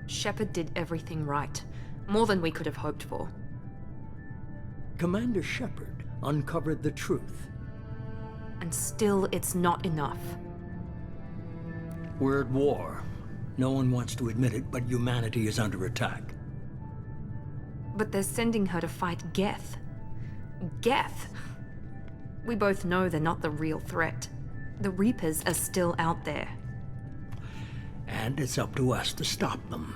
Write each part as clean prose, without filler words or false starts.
Shepard did everything right. More than we could have hoped for. Commander Shepard uncovered the truth. And still, it's not enough. We're at war. No one wants to admit it, but humanity is under attack. But they're sending her to fight Geth. Geth! We both know they're not the real threat. The Reapers are still out there. And it's up to us to stop them.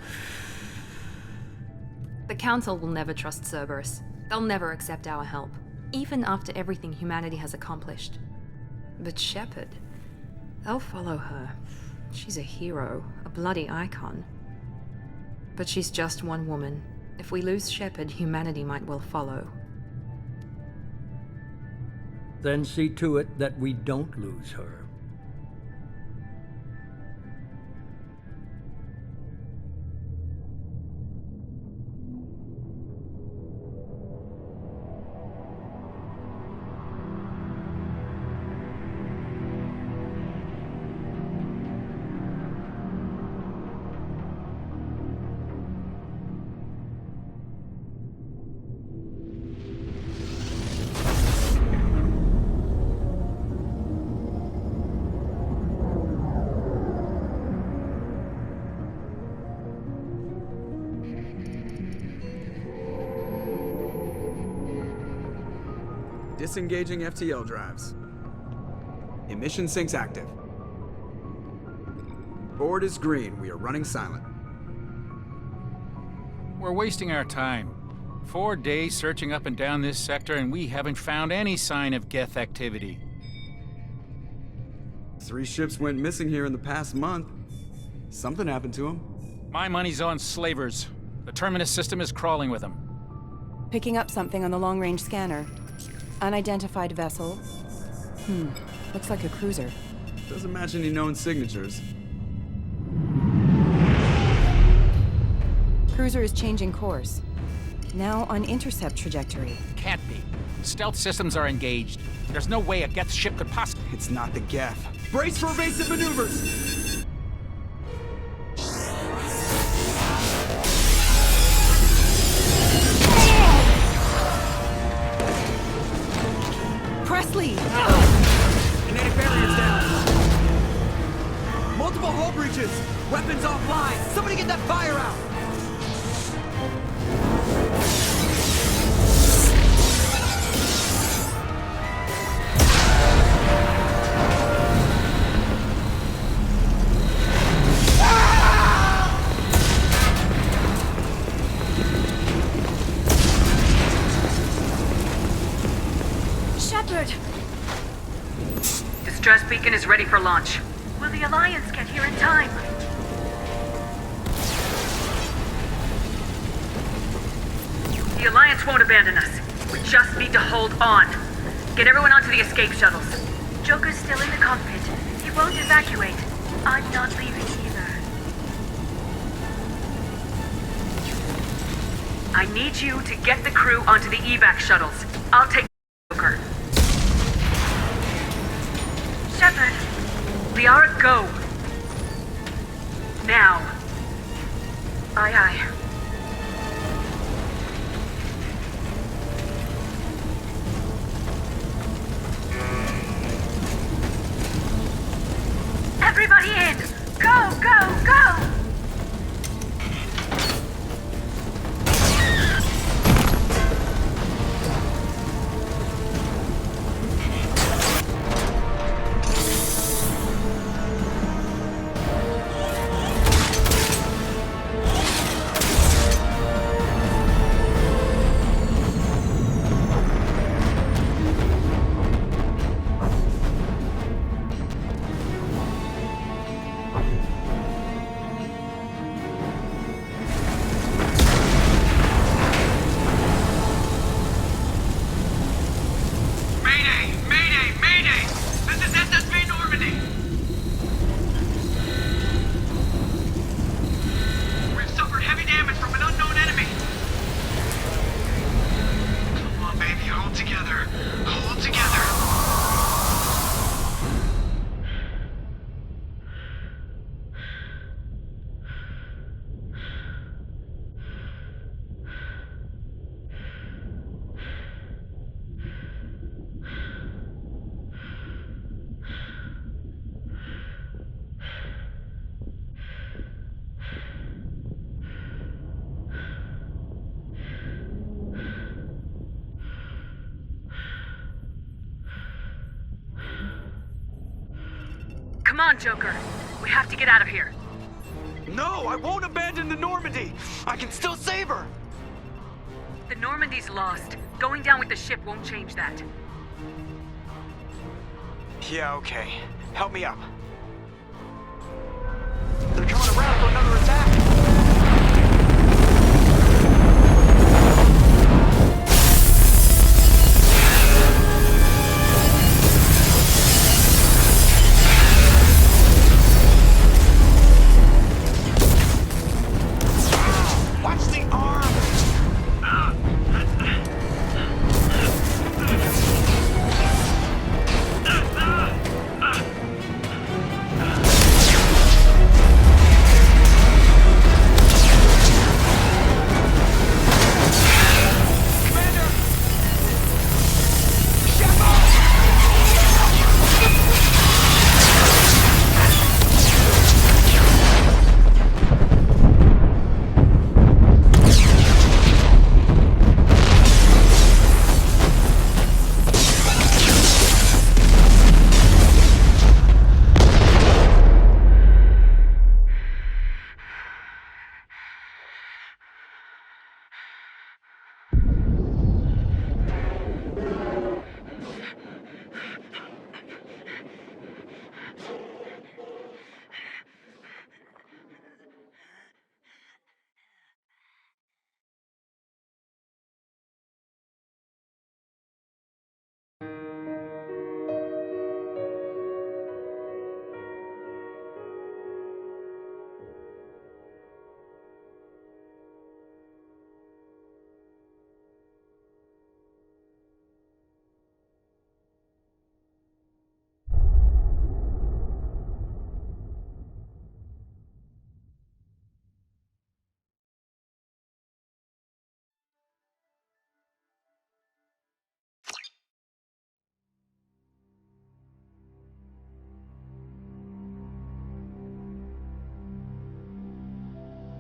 The Council will never trust Cerberus. They'll never accept our help, even after everything humanity has accomplished. But Shepard, they'll follow her. She's a hero, a bloody icon. But she's just one woman. If we lose Shepard, humanity might well follow. Then see to it that we don't lose her. Disengaging FTL drives. Emission sinks active. Board is green. We are running silent. We're wasting our time. 4 days searching up and down this sector, and we haven't found any sign of Geth activity. 3 ships went missing here in the past month. Something happened to them. My money's on slavers. The Terminus system is crawling with them. Picking up something on the long-range scanner. Unidentified vessel. Looks like a cruiser. Doesn't match any known signatures. Cruiser is changing course. Now on intercept trajectory. Can't be. Stealth systems are engaged. There's no way a Geth ship could possibly... It's not the Geth. Brace for evasive maneuvers! Presley! Kinetic barriers down! Multiple hull breaches! Weapons offline! Somebody get that fire out! Shepard! Distress beacon is ready for launch. Will the Alliance get here in time? The Alliance won't abandon us. We just need to hold on. Get everyone onto the escape shuttles. Joker's still in the cockpit. He won't evacuate. I'm not leaving either. I need you to get the crew onto the evac shuttles. I'll take Joker. Shepard, Liara, go. Now. Aye, aye. Everybody in! Go, go, go! Come on, Joker. We have to get out of here. No, I won't abandon the Normandy! I can still save her! The Normandy's lost. Going down with the ship won't change that. Yeah, okay. Help me up. They're coming around for another attack! Watch the arm!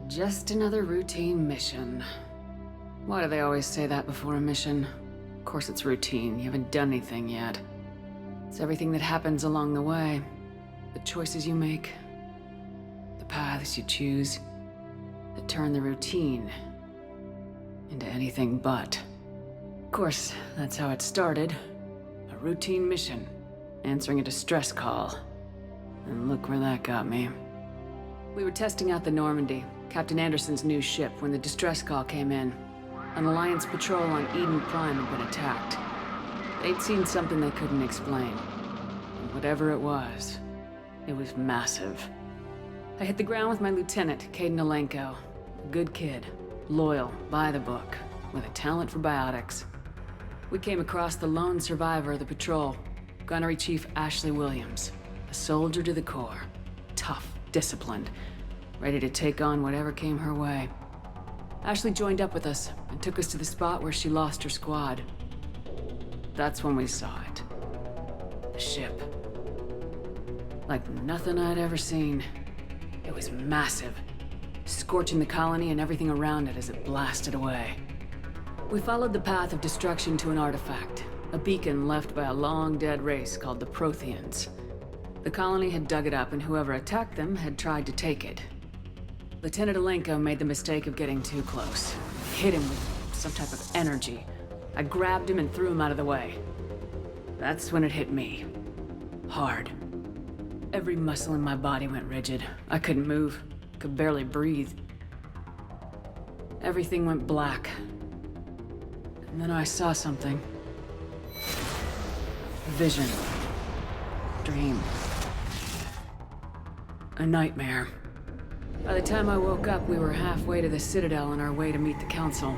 Just another routine mission. Why do they always say that before a mission? Of course it's routine, you haven't done anything yet. It's everything that happens along the way. The choices you make, the paths you choose, that turn the routine into anything but. Of course, that's how it started. A routine mission, answering a distress call. And look where that got me. We were testing out the Normandy, Captain Anderson's new ship, when the distress call came in. An Alliance patrol on Eden Prime had been attacked. They'd seen something they couldn't explain. And whatever it was massive. I hit the ground with my lieutenant, Kaidan Alenko. A good kid, loyal, by the book, with a talent for biotics. We came across the lone survivor of the patrol, Gunnery Chief Ashley Williams. A soldier to the core. Tough, disciplined, ready to take on whatever came her way. Ashley joined up with us and took us to the spot where she lost her squad. That's when we saw it. The ship. Like nothing I'd ever seen. It was massive, scorching the colony and everything around it as it blasted away. We followed the path of destruction to an artifact, a beacon left by a long-dead race called the Protheans. The colony had dug it up, and whoever attacked them had tried to take it. Lieutenant Alenko made the mistake of getting too close. Hit him with some type of energy. I grabbed him and threw him out of the way. That's when it hit me. Hard. Every muscle in my body went rigid. I couldn't move, could barely breathe. Everything went black. And then I saw something. A vision. Dream. A nightmare. By the time I woke up, we were halfway to the Citadel on our way to meet the Council.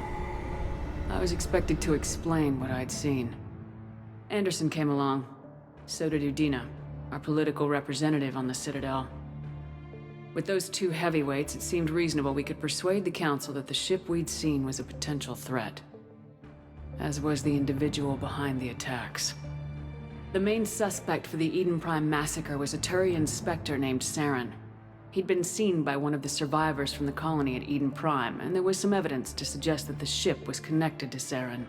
I was expected to explain what I'd seen. Anderson came along. So did Udina, our political representative on the Citadel. With those two heavyweights, it seemed reasonable we could persuade the Council that the ship we'd seen was a potential threat. As was the individual behind the attacks. The main suspect for the Eden Prime massacre was a Turian Spectre named Saren. He'd been seen by one of the survivors from the colony at Eden Prime, and there was some evidence to suggest that the ship was connected to Saren.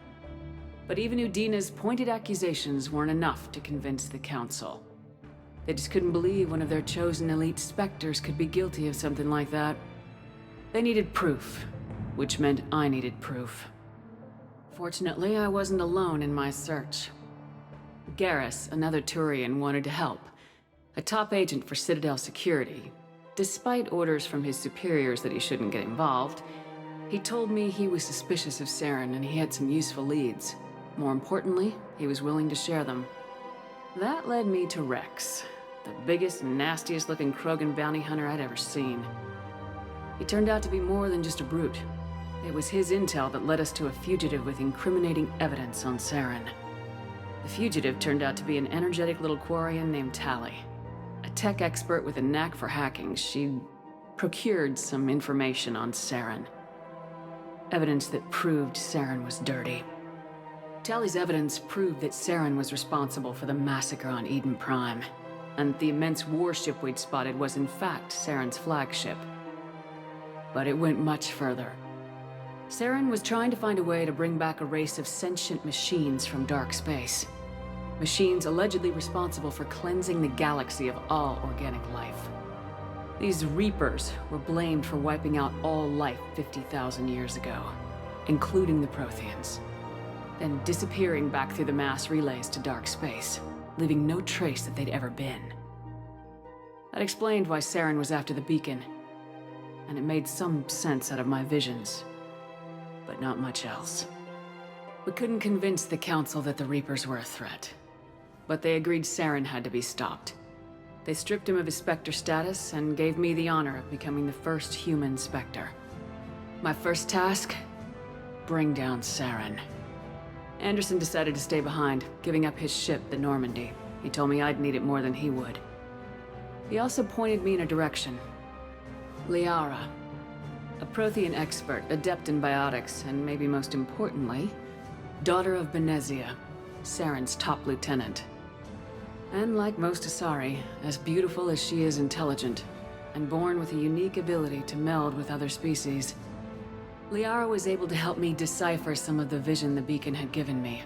But even Udina's pointed accusations weren't enough to convince the Council. They just couldn't believe one of their chosen elite Spectres could be guilty of something like that. They needed proof, which meant I needed proof. Fortunately, I wasn't alone in my search. Garrus, another Turian, wanted to help. A top agent for Citadel Security. Despite orders from his superiors that he shouldn't get involved, he told me he was suspicious of Saren and he had some useful leads. More importantly, he was willing to share them. That led me to Rex, the biggest, nastiest looking Krogan bounty hunter I'd ever seen. He turned out to be more than just a brute. It was his intel that led us to a fugitive with incriminating evidence on Saren. The fugitive turned out to be an energetic little Quarian named Tali. A tech expert with a knack for hacking, she'd procured some information on Saren. Evidence that proved Saren was dirty. Tali's evidence proved that Saren was responsible for the massacre on Eden Prime, and the immense warship we'd spotted was in fact Saren's flagship. But it went much further. Saren was trying to find a way to bring back a race of sentient machines from dark space. Machines allegedly responsible for cleansing the galaxy of all organic life. These Reapers were blamed for wiping out all life 50,000 years ago, including the Protheans, then disappearing back through the mass relays to dark space, leaving no trace that they'd ever been. That explained why Saren was after the beacon, and it made some sense out of my visions, but not much else. We couldn't convince the Council that the Reapers were a threat, but they agreed Saren had to be stopped. They stripped him of his Spectre status and gave me the honor of becoming the first human Spectre. My first task? Bring down Saren. Anderson decided to stay behind, giving up his ship, the Normandy. He told me I'd need it more than he would. He also pointed me in a direction. Liara, a Prothean expert, adept in biotics, and maybe most importantly, daughter of Benezia, Saren's top lieutenant. And like most Asari, as beautiful as she is intelligent, and born with a unique ability to meld with other species, Liara was able to help me decipher some of the vision the beacon had given me.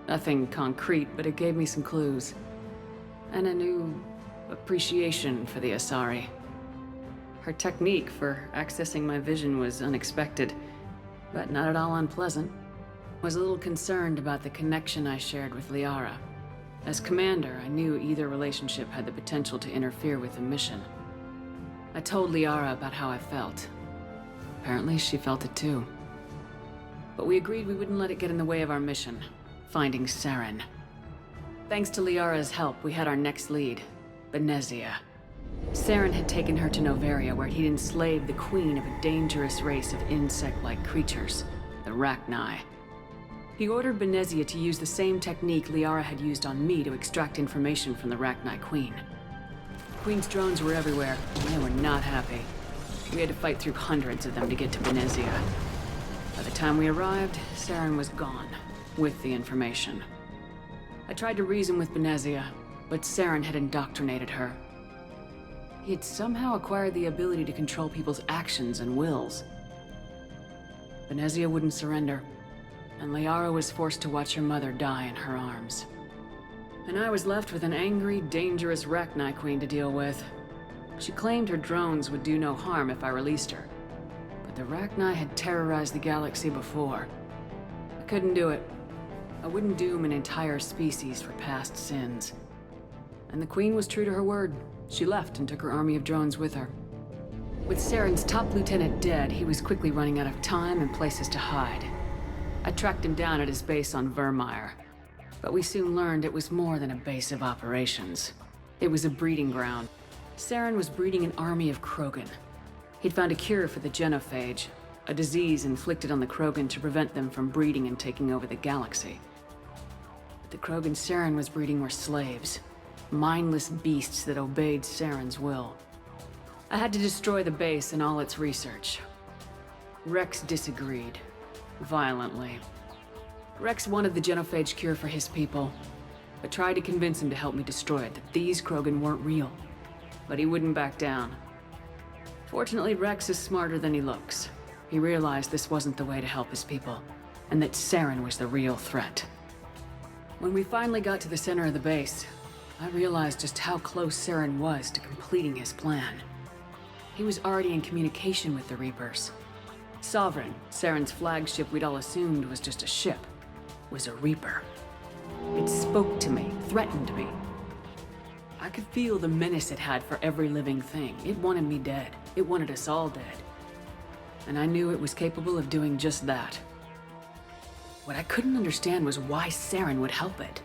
Nothing concrete, but it gave me some clues. And a new appreciation for the Asari. Her technique for accessing my vision was unexpected, but not at all unpleasant. Was a little concerned about the connection I shared with Liara. As commander, I knew either relationship had the potential to interfere with the mission. I told Liara about how I felt. Apparently, she felt it too. But we agreed we wouldn't let it get in the way of our mission, finding Saren. Thanks to Liara's help, we had our next lead, Benezia. Saren had taken her to Noveria, where he'd enslaved the queen of a dangerous race of insect-like creatures, the Rachni. He ordered Benezia to use the same technique Liara had used on me to extract information from the Rachni Queen. The Queen's drones were everywhere, and they were not happy. We had to fight through hundreds of them to get to Benezia. By the time we arrived, Saren was gone, with the information. I tried to reason with Benezia, but Saren had indoctrinated her. He had somehow acquired the ability to control people's actions and wills. Benezia wouldn't surrender, and Liara was forced to watch her mother die in her arms. And I was left with an angry, dangerous Rachni Queen to deal with. She claimed her drones would do no harm if I released her. But the Rachni had terrorized the galaxy before. I couldn't do it. I wouldn't doom an entire species for past sins. And the Queen was true to her word. She left and took her army of drones with her. With Saren's top lieutenant dead, he was quickly running out of time and places to hide. I tracked him down at his base on Vermeer, but we soon learned it was more than a base of operations. It was a breeding ground. Saren was breeding an army of Krogan. He'd found a cure for the genophage, a disease inflicted on the Krogan to prevent them from breeding and taking over the galaxy. But the Krogan Saren was breeding were slaves, mindless beasts that obeyed Saren's will. I had to destroy the base and all its research. Rex disagreed. Violently. Rex wanted the genophage cure for his people. I tried to convince him to help me destroy it, that these Krogan weren't real. But he wouldn't back down. Fortunately, Rex is smarter than he looks. He realized this wasn't the way to help his people, and that Saren was the real threat. When we finally got to the center of the base, I realized just how close Saren was to completing his plan. He was already in communication with the Reapers. Sovereign, Saren's flagship we'd all assumed was just a ship, was a Reaper. It spoke to me, threatened me. I could feel the menace it had for every living thing. It wanted me dead. It wanted us all dead. And I knew it was capable of doing just that. What I couldn't understand was why Saren would help it.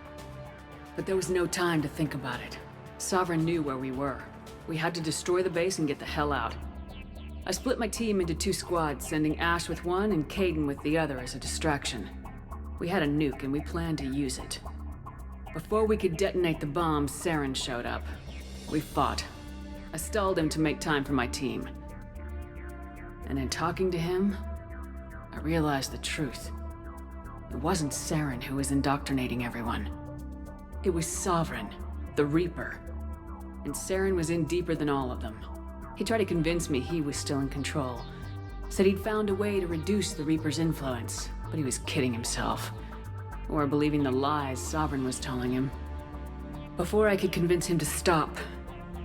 But there was no time to think about it. Sovereign knew where we were. We had to destroy the base and get the hell out. I split my team into 2 squads, sending Ash with one and Kaidan with the other as a distraction. We had a nuke and we planned to use it. Before we could detonate the bomb, Saren showed up. We fought. I stalled him to make time for my team. And in talking to him, I realized the truth. It wasn't Saren who was indoctrinating everyone. It was Sovereign, the Reaper. And Saren was in deeper than all of them. He tried to convince me he was still in control. Said he'd found a way to reduce the Reaper's influence, but he was kidding himself. Or believing the lies Sovereign was telling him. Before I could convince him to stop,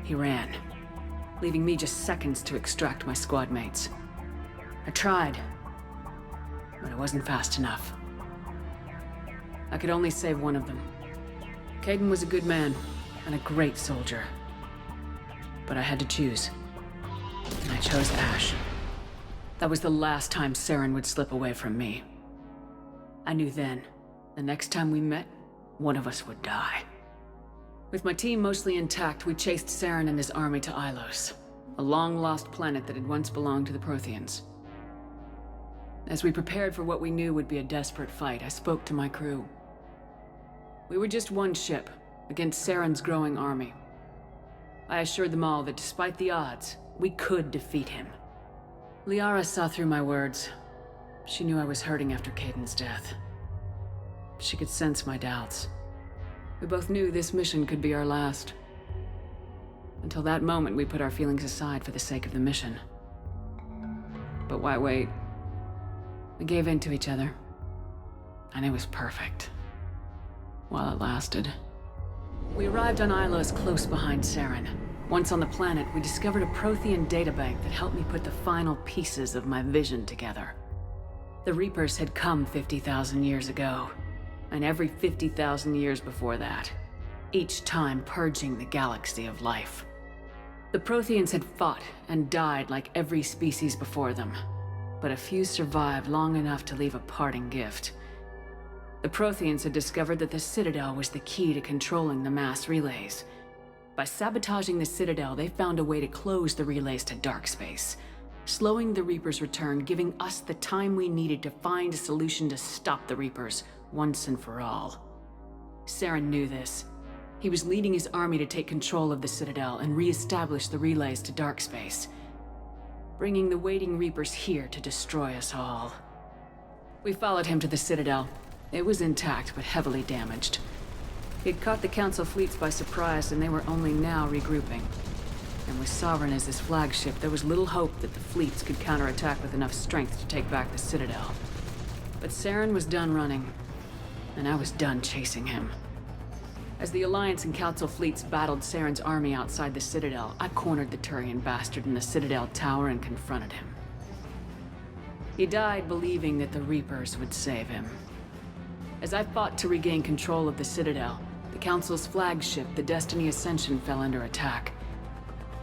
he ran, leaving me just seconds to extract my squad mates. I tried, but it wasn't fast enough. I could only save one of them. Kaidan was a good man and a great soldier. But I had to choose. And I chose Ash. That was the last time Saren would slip away from me. I knew then, the next time we met, one of us would die. With my team mostly intact, we chased Saren and his army to Ilos, a long-lost planet that had once belonged to the Protheans. As we prepared for what we knew would be a desperate fight, I spoke to my crew. We were just one ship, against Saren's growing army. I assured them all that despite the odds, we could defeat him. Liara saw through my words. She knew I was hurting after Kaidan's death. She could sense my doubts. We both knew this mission could be our last. Until that moment, we put our feelings aside for the sake of the mission. But why wait? We gave in to each other. And it was perfect. While it lasted. We arrived on Ilos close behind Saren. Once on the planet, we discovered a Prothean databank that helped me put the final pieces of my vision together. The Reapers had come 50,000 years ago, and every 50,000 years before that, each time purging the galaxy of life. The Protheans had fought and died like every species before them, but a few survived long enough to leave a parting gift. The Protheans had discovered that the Citadel was the key to controlling the mass relays. By sabotaging the Citadel, they found a way to close the relays to dark space, slowing the Reapers' return, giving us the time we needed to find a solution to stop the Reapers once and for all. Saren knew this. He was leading his army to take control of the Citadel and re-establish the relays to dark space, bringing the waiting Reapers here to destroy us all. We followed him to the Citadel. It was intact, but heavily damaged. He'd caught the Council fleets by surprise, and they were only now regrouping. And with Sovereign as his flagship, there was little hope that the fleets could counterattack with enough strength to take back the Citadel. But Saren was done running, and I was done chasing him. As the Alliance and Council fleets battled Saren's army outside the Citadel, I cornered the Turian bastard in the Citadel tower and confronted him. He died believing that the Reapers would save him. As I fought to regain control of the Citadel, the Council's flagship, the Destiny Ascension, fell under attack.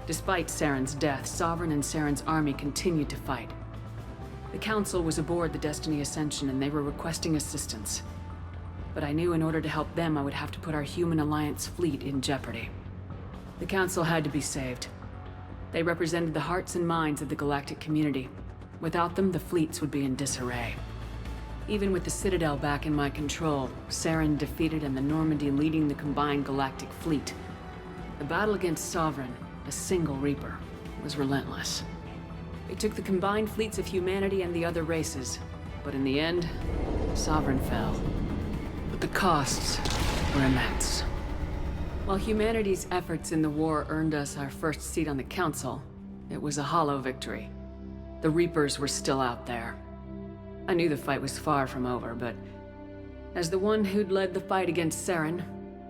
Despite Saren's death, Sovereign and Saren's army continued to fight. The Council was aboard the Destiny Ascension and they were requesting assistance. But I knew in order to help them, I would have to put our human Alliance fleet in jeopardy. The Council had to be saved. They represented the hearts and minds of the galactic community. Without them, the fleets would be in disarray. Even with the Citadel back in my control, Saren defeated and the Normandy leading the combined galactic fleet. The battle against Sovereign, a single Reaper, was relentless. It took the combined fleets of humanity and the other races, but in the end, Sovereign fell. But the costs were immense. While humanity's efforts in the war earned us our first seat on the Council, it was a hollow victory. The Reapers were still out there. I knew the fight was far from over, but as the one who'd led the fight against Saren,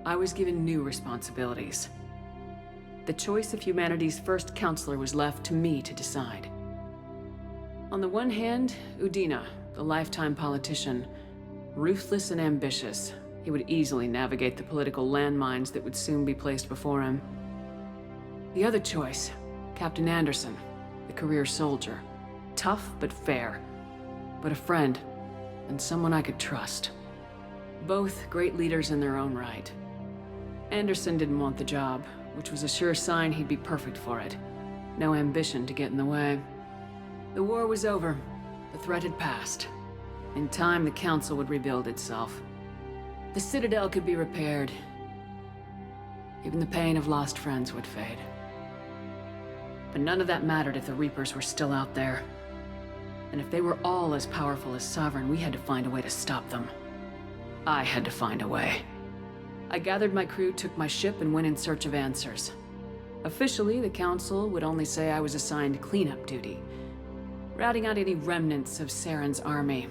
I was given new responsibilities. The choice of humanity's first counselor was left to me to decide. On the one hand, Udina, the lifetime politician. Ruthless and ambitious, he would easily navigate the political landmines that would soon be placed before him. The other choice, Captain Anderson, the career soldier. Tough but fair, but a friend, and someone I could trust. Both great leaders in their own right. Anderson didn't want the job, which was a sure sign he'd be perfect for it. No ambition to get in the way. The war was over. The threat had passed. In time, the Council would rebuild itself. The Citadel could be repaired. Even the pain of lost friends would fade. But none of that mattered if the Reapers were still out there. And if they were all as powerful as Sovereign, we had to find a way to stop them. I had to find a way. I gathered my crew, took my ship, and went in search of answers. Officially, the Council would only say I was assigned cleanup duty, routing out any remnants of Saren's army.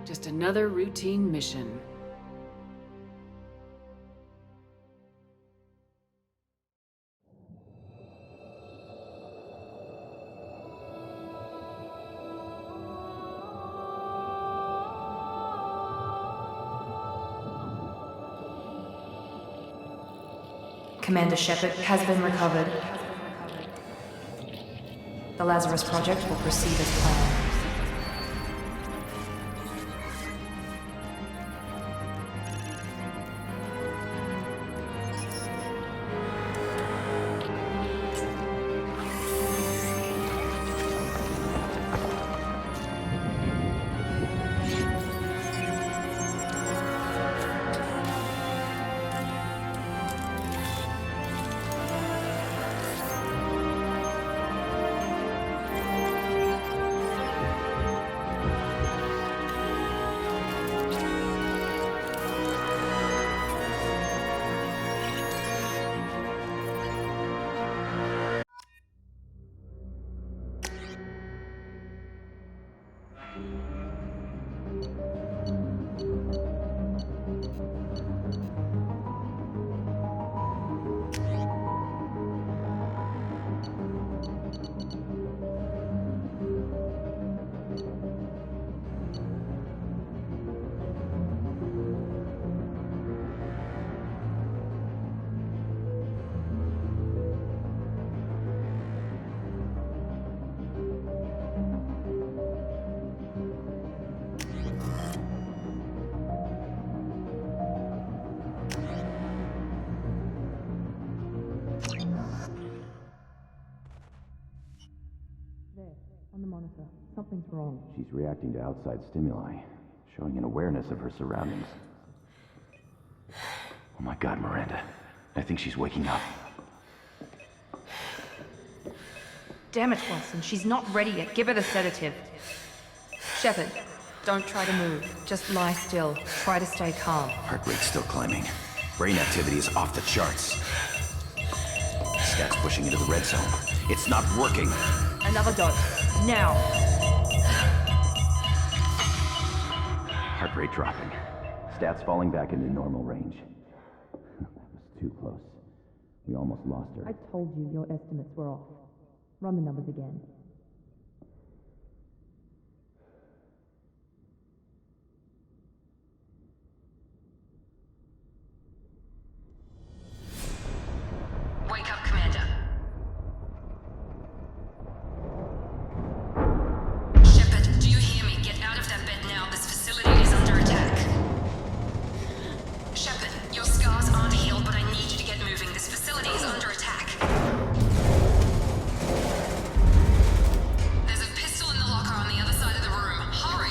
Just another routine mission. Commander Shepard has been recovered. The Lazarus Project will proceed as planned. On the monitor. Something's wrong. She's reacting to outside stimuli, showing an awareness of her surroundings. Oh my god, Miranda. I think she's waking up. Damn it, Watson. She's not ready yet. Give her the sedative. Shepard, don't try to move. Just lie still. Try to stay calm. Heart rate's still climbing. Brain activity is off the charts. Stats pushing into the red zone. It's not working. Another dose. Now. Heart rate dropping. Stats falling back into normal range. That was too close. We almost lost her. I told you your estimates were off. Run the numbers again. Wake up, Commander. Shepard, do you hear me? Get out of that bed now. This facility is under attack. Shepard, your scars aren't healed, but I need you to get moving. This facility is under attack. There's a pistol in the locker on the other side of the room. Hurry!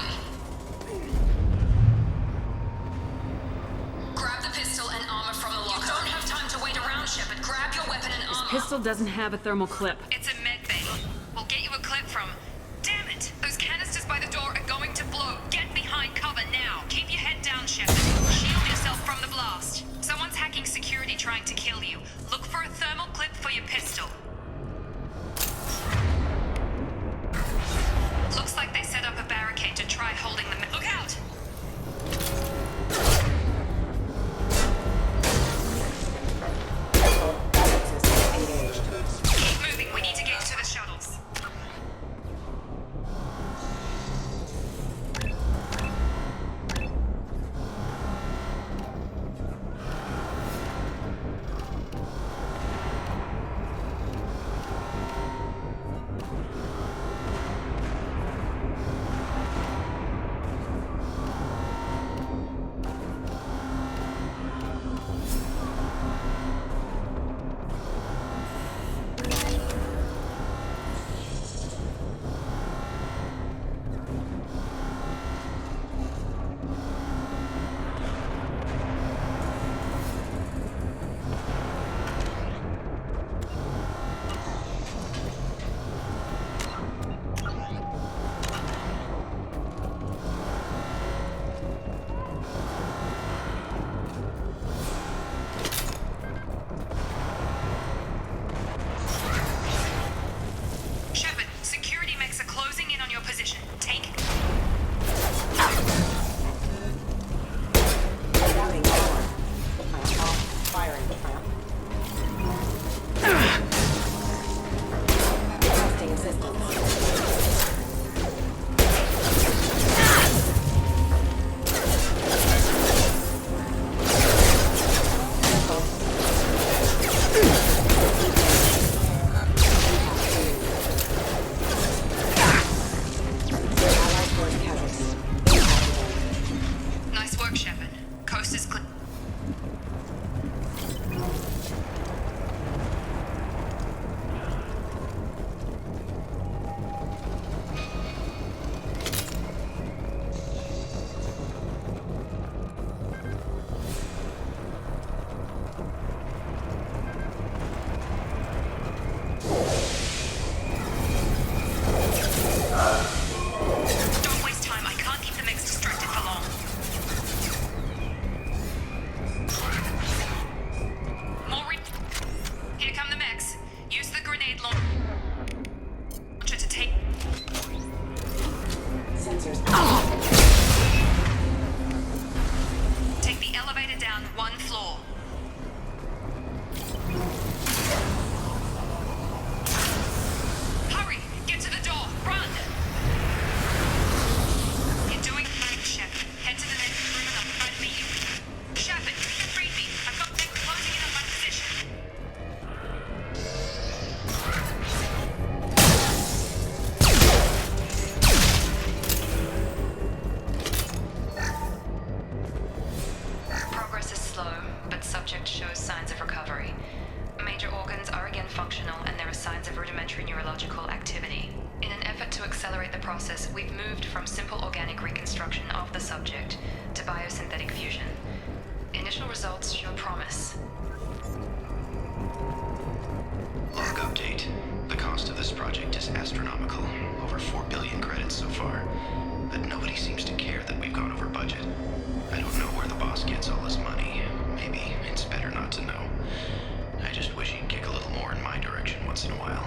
Grab the pistol and armor from the locker. You don't have time to wait around, Shepard. Grab your weapon and armor. Pistol doesn't have a thermal clip. It's a med bay. We'll get you a clip from... Damn it! Those canisters by the door are going to blow. Get behind cover now. Keep your head down, Shepard. Shield yourself from the blast. Someone's hacking security trying to kill you. Look for a thermal clip for your pistol. Looks like they set up a barricade to try holding them. Look out! through neurological activity. In an effort to accelerate the process, we've moved from simple organic reconstruction of the subject to biosynthetic fusion. Initial results show promise. Log update. The cost of this project is astronomical. Over 4 billion credits so far. But nobody seems to care that we've gone over budget. I don't know where the boss gets all his money. Maybe it's better not to know. I just wish he'd kick a little more in my direction once in a while.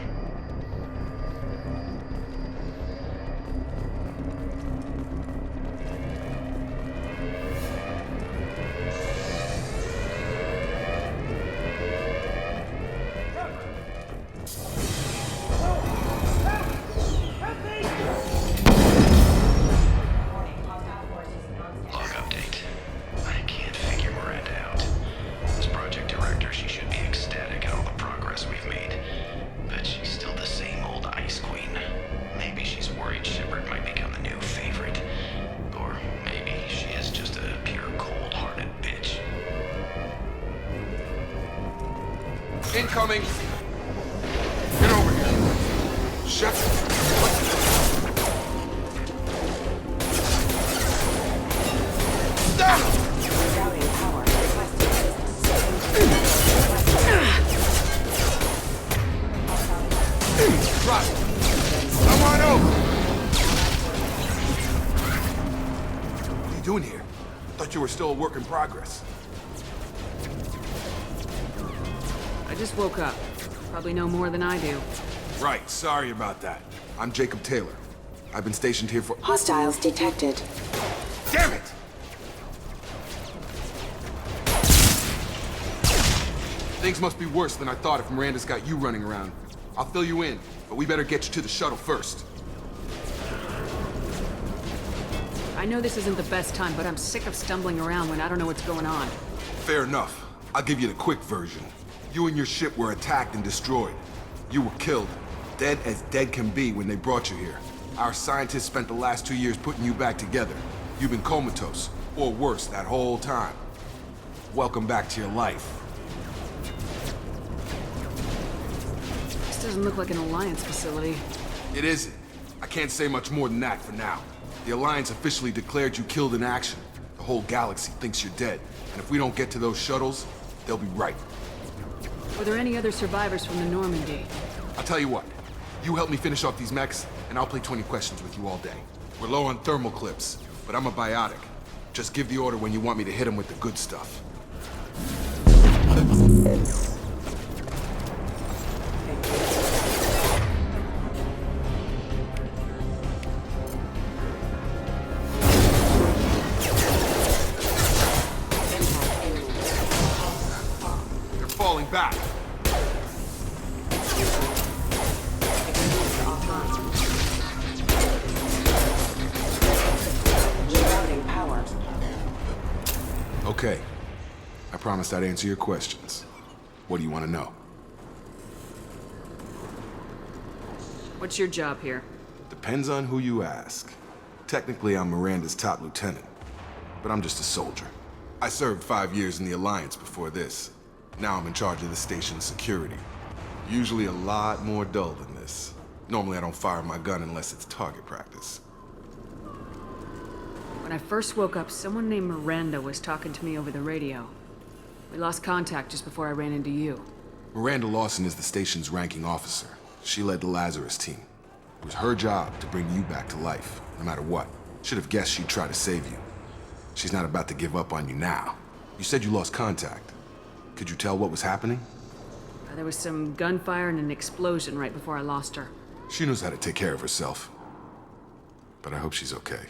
Incoming! Get over here! Shut Stop! Drop! Come on over! What are you doing here? Thought you were still a work in progress. I just woke up. Probably know more than I do. Right, sorry about that. I'm Jacob Taylor. I've been stationed here for— Hostiles detected. Damn it! Things must be worse than I thought if Miranda's got you running around. I'll fill you in, but we better get you to the shuttle first. I know this isn't the best time, but I'm sick of stumbling around when I don't know what's going on. Fair enough. I'll give you the quick version. You and your ship were attacked and destroyed. You were killed. Dead as dead can be when they brought you here. Our scientists spent the last 2 years putting you back together. You've been comatose, or worse, that whole time. Welcome back to your life. This doesn't look like an Alliance facility. It isn't. I can't say much more than that for now. The Alliance officially declared you killed in action. The whole galaxy thinks you're dead. And if we don't get to those shuttles, they'll be right. Were there any other survivors from the Normandy? I'll tell you what. You help me finish off these mechs, and I'll play 20 questions with you all day. We're low on thermal clips, but I'm a biotic. Just give the order when you want me to hit them with the good stuff. They're falling back. Okay. I promised I'd answer your questions. What do you want to know? What's your job here? Depends on who you ask. Technically, I'm Miranda's top lieutenant, but I'm just a soldier. I served 5 years in the Alliance before this. Now I'm in charge of the station's security. Usually a lot more dull than this. Normally I don't fire my gun unless it's target practice. When I first woke up, someone named Miranda was talking to me over the radio. We lost contact just before I ran into you. Miranda Lawson is the station's ranking officer. She led the Lazarus team. It was her job to bring you back to life, no matter what. Should have guessed she'd try to save you. She's not about to give up on you now. You said you lost contact. Could you tell what was happening? There was some gunfire and an explosion right before I lost her. She knows how to take care of herself. But I hope she's okay.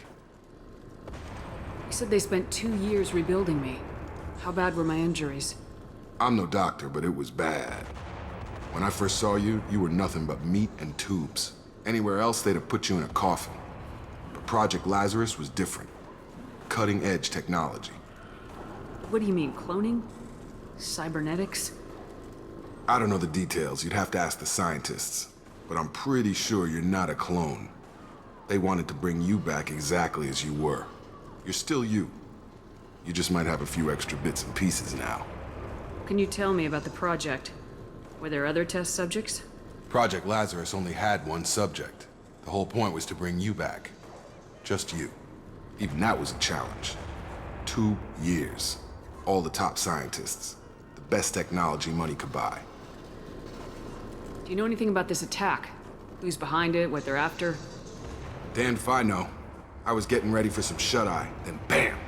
You said they spent 2 years rebuilding me. How bad were my injuries? I'm no doctor, but it was bad. When I first saw you, you were nothing but meat and tubes. Anywhere else, they'd have put you in a coffin. But Project Lazarus was different. Cutting-edge technology. What do you mean, cloning? Cybernetics? I don't know the details. You'd have to ask the scientists. But I'm pretty sure you're not a clone. They wanted to bring you back exactly as you were. You're still you. You just might have a few extra bits and pieces now. Can you tell me about the project? Were there other test subjects? Project Lazarus only had one subject. The whole point was to bring you back. Just you. Even that was a challenge. 2 years. All the top scientists. The best technology money could buy. Do you know anything about this attack? Who's behind it, what they're after? Damned if I know. I was getting ready for some shut-eye, then bam!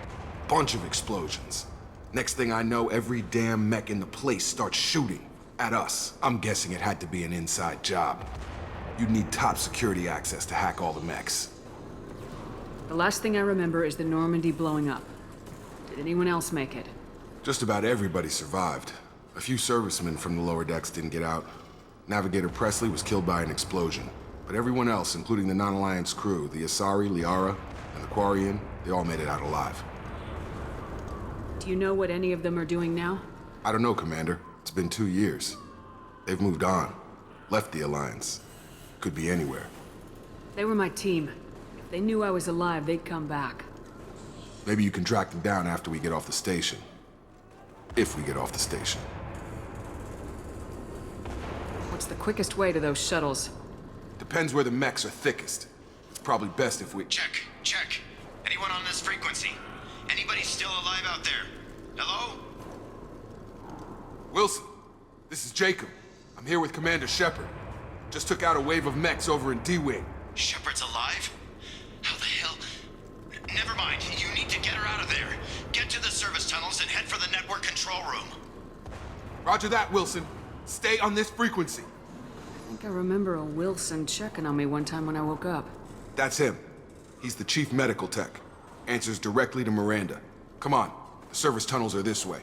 Bunch of explosions. Next thing I know, every damn mech in the place starts shooting. At us. I'm guessing it had to be an inside job. You'd need top security access to hack all the mechs. The last thing I remember is the Normandy blowing up. Did anyone else make it? Just about everybody survived. A few servicemen from the lower decks didn't get out. Navigator Presley was killed by an explosion. But everyone else, including the Non-Alliance crew, the Asari, Liara, and the Quarian, they all made it out alive. Do you know what any of them are doing now? I don't know, Commander. It's been 2 years. They've moved on. Left the Alliance. Could be anywhere. They were my team. If they knew I was alive, they'd come back. Maybe you can track them down after we get off the station. If we get off the station. What's the quickest way to those shuttles? Depends where the mechs are thickest. It's probably best if we... Check. Anyone on this frequency? Anybody still alive out there? Hello? Wilson, this is Jacob. I'm here with Commander Shepard. Just took out a wave of mechs over in D-Wing. Shepard's alive? How the hell? Never mind. You need to get her out of there. Get to the service tunnels and head for the network control room. Roger that, Wilson. Stay on this frequency. I think I remember a Wilson checking on me one time when I woke up. That's him. He's the chief medical tech. Answers directly to Miranda. Come on. The service tunnels are this way.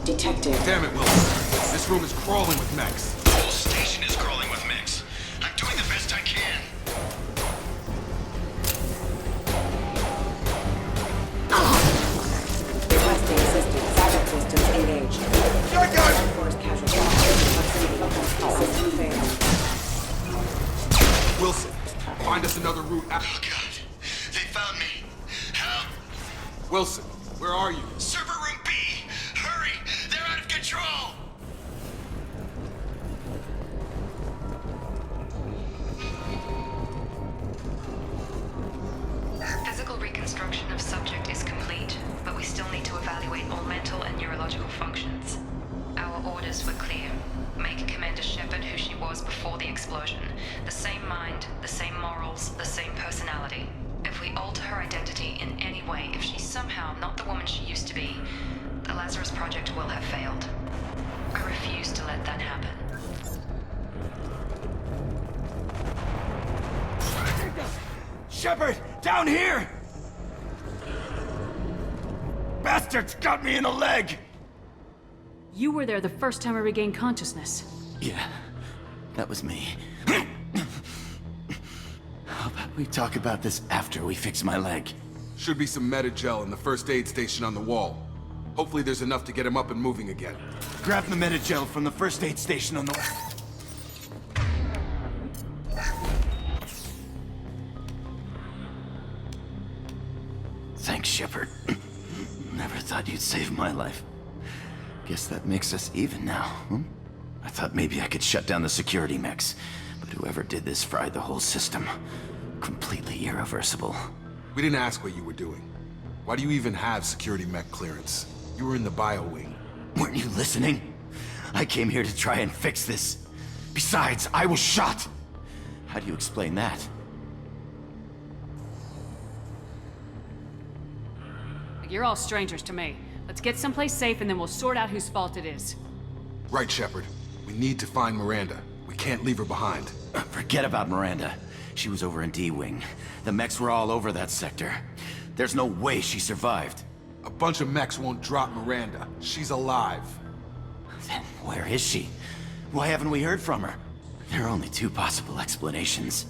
Detected. Damn it, Wilson. This room is crawling with mechs. The whole station is crawling with mechs. I'm doing the best I can. Requesting assistance. Cyber systems engaged. Force casualty. System failed. Wilson, find us another route out. Oh, God. They found me. Help! Wilson, where are you? Server room B! Hurry! They're out of control! Physical reconstruction of subject is complete, but we still need to evaluate all mental and neurological functions. Our orders were clear. Make Commander Shepard who she was before the explosion. The same mind, the same morals, the same personality. If we alter her identity in any way, if she's somehow not the woman she used to be, the Lazarus Project will have failed. I refuse to let that happen. Shepard, down here! Bastards got me in the leg! You were there the first time I regained consciousness. Yeah, that was me. How about we talk about this after we fix my leg? Should be some Metagel in the first aid station on the wall. Hopefully there's enough to get him up and moving again. Grab the Metagel from the first aid station on the... Thanks, Shepard. Never thought you'd save my life. Guess that makes us even now, hmm? I thought maybe I could shut down the security mechs, but whoever did this fried the whole system. Completely irreversible. We didn't ask what you were doing. Why do you even have security mech clearance? You were in the bio wing. Weren't you listening? I came here to try and fix this. Besides, I was shot! How do you explain that? You're all strangers to me. Let's get someplace safe and then we'll sort out whose fault it is. Right, Shepard. We need to find Miranda. We can't leave her behind. Forget about Miranda. She was over in D-Wing. The mechs were all over that sector. There's no way she survived. A bunch of mechs won't drop Miranda. She's alive. Then where is she? Why haven't we heard from her? There are only two possible explanations.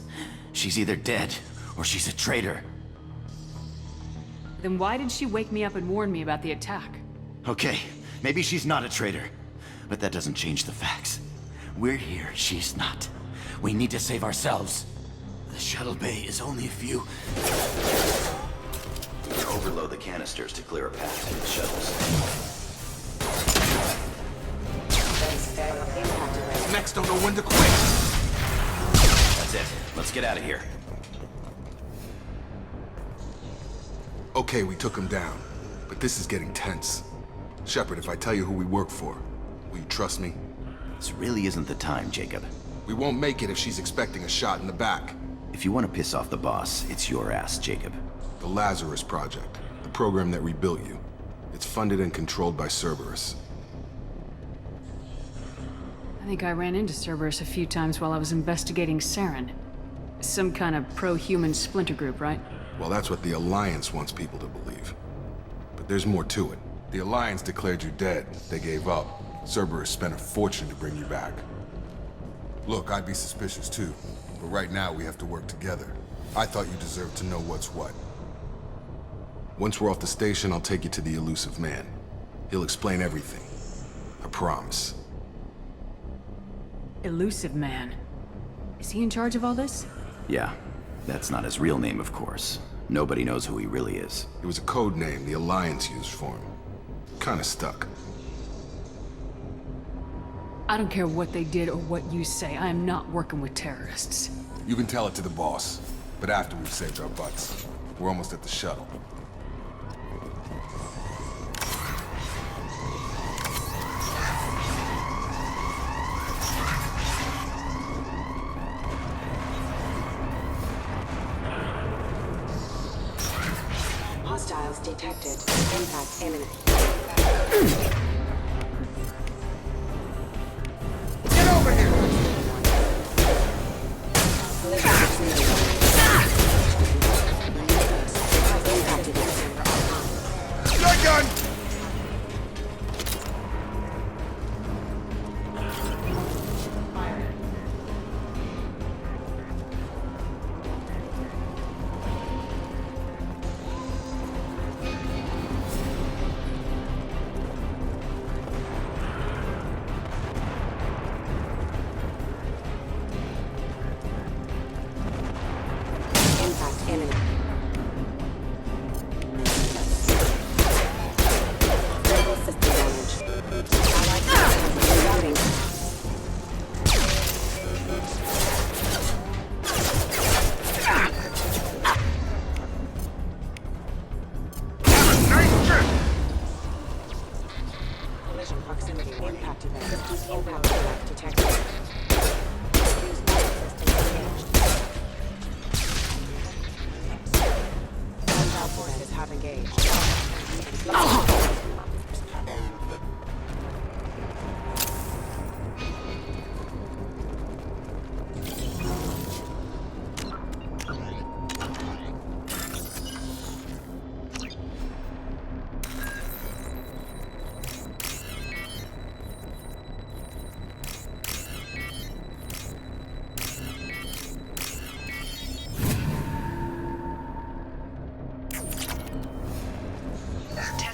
She's either dead, or she's a traitor. Then why did she wake me up and warn me about the attack? Okay, maybe she's not a traitor. But that doesn't change the facts. We're here, she's not. We need to save ourselves. The shuttle bay is only a few... Overload the canisters to clear a path to the shuttles. Mechs don't know when to quit. That's it. Let's get out of here. Okay, we took him down. But this is getting tense. Shepard, if I tell you who we work for, will you trust me? This really isn't the time, Jacob. We won't make it if she's expecting a shot in the back. If you want to piss off the boss, it's your ass, Jacob. The Lazarus Project, the program that rebuilt you. It's funded and controlled by Cerberus. I think I ran into Cerberus a few times while I was investigating Saren. Some kind of pro-human splinter group, right? Well, that's what the Alliance wants people to believe. But there's more to it. The Alliance declared you dead. They gave up. Cerberus spent a fortune to bring you back. Look, I'd be suspicious too. But right now, we have to work together. I thought you deserved to know what's what. Once we're off the station, I'll take you to the Elusive Man. He'll explain everything. I promise. Elusive Man. Is he in charge of all this? Yeah. That's not his real name, of course. Nobody knows who he really is. It was a code name the Alliance used for him. Kinda stuck. I don't care what they did or what you say. I am not working with terrorists. You can tell it to the boss, but after we've saved our butts. We're almost at the shuttle. Hostiles detected. Impact imminent. Get over here! Shotgun!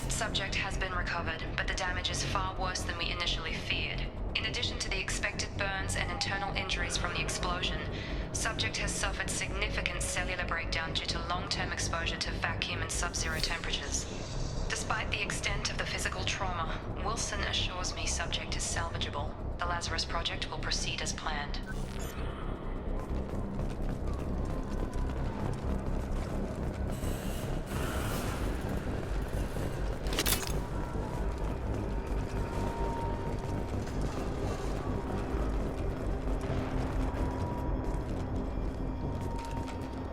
Subject has been recovered, but the damage is far worse than we initially feared. In addition to the expected burns and internal injuries from the explosion, subject has suffered significant cellular breakdown due to long-term exposure to vacuum and sub-zero temperatures. Despite the extent of the physical trauma, Wilson assures me subject is salvageable. The Lazarus Project will proceed as planned.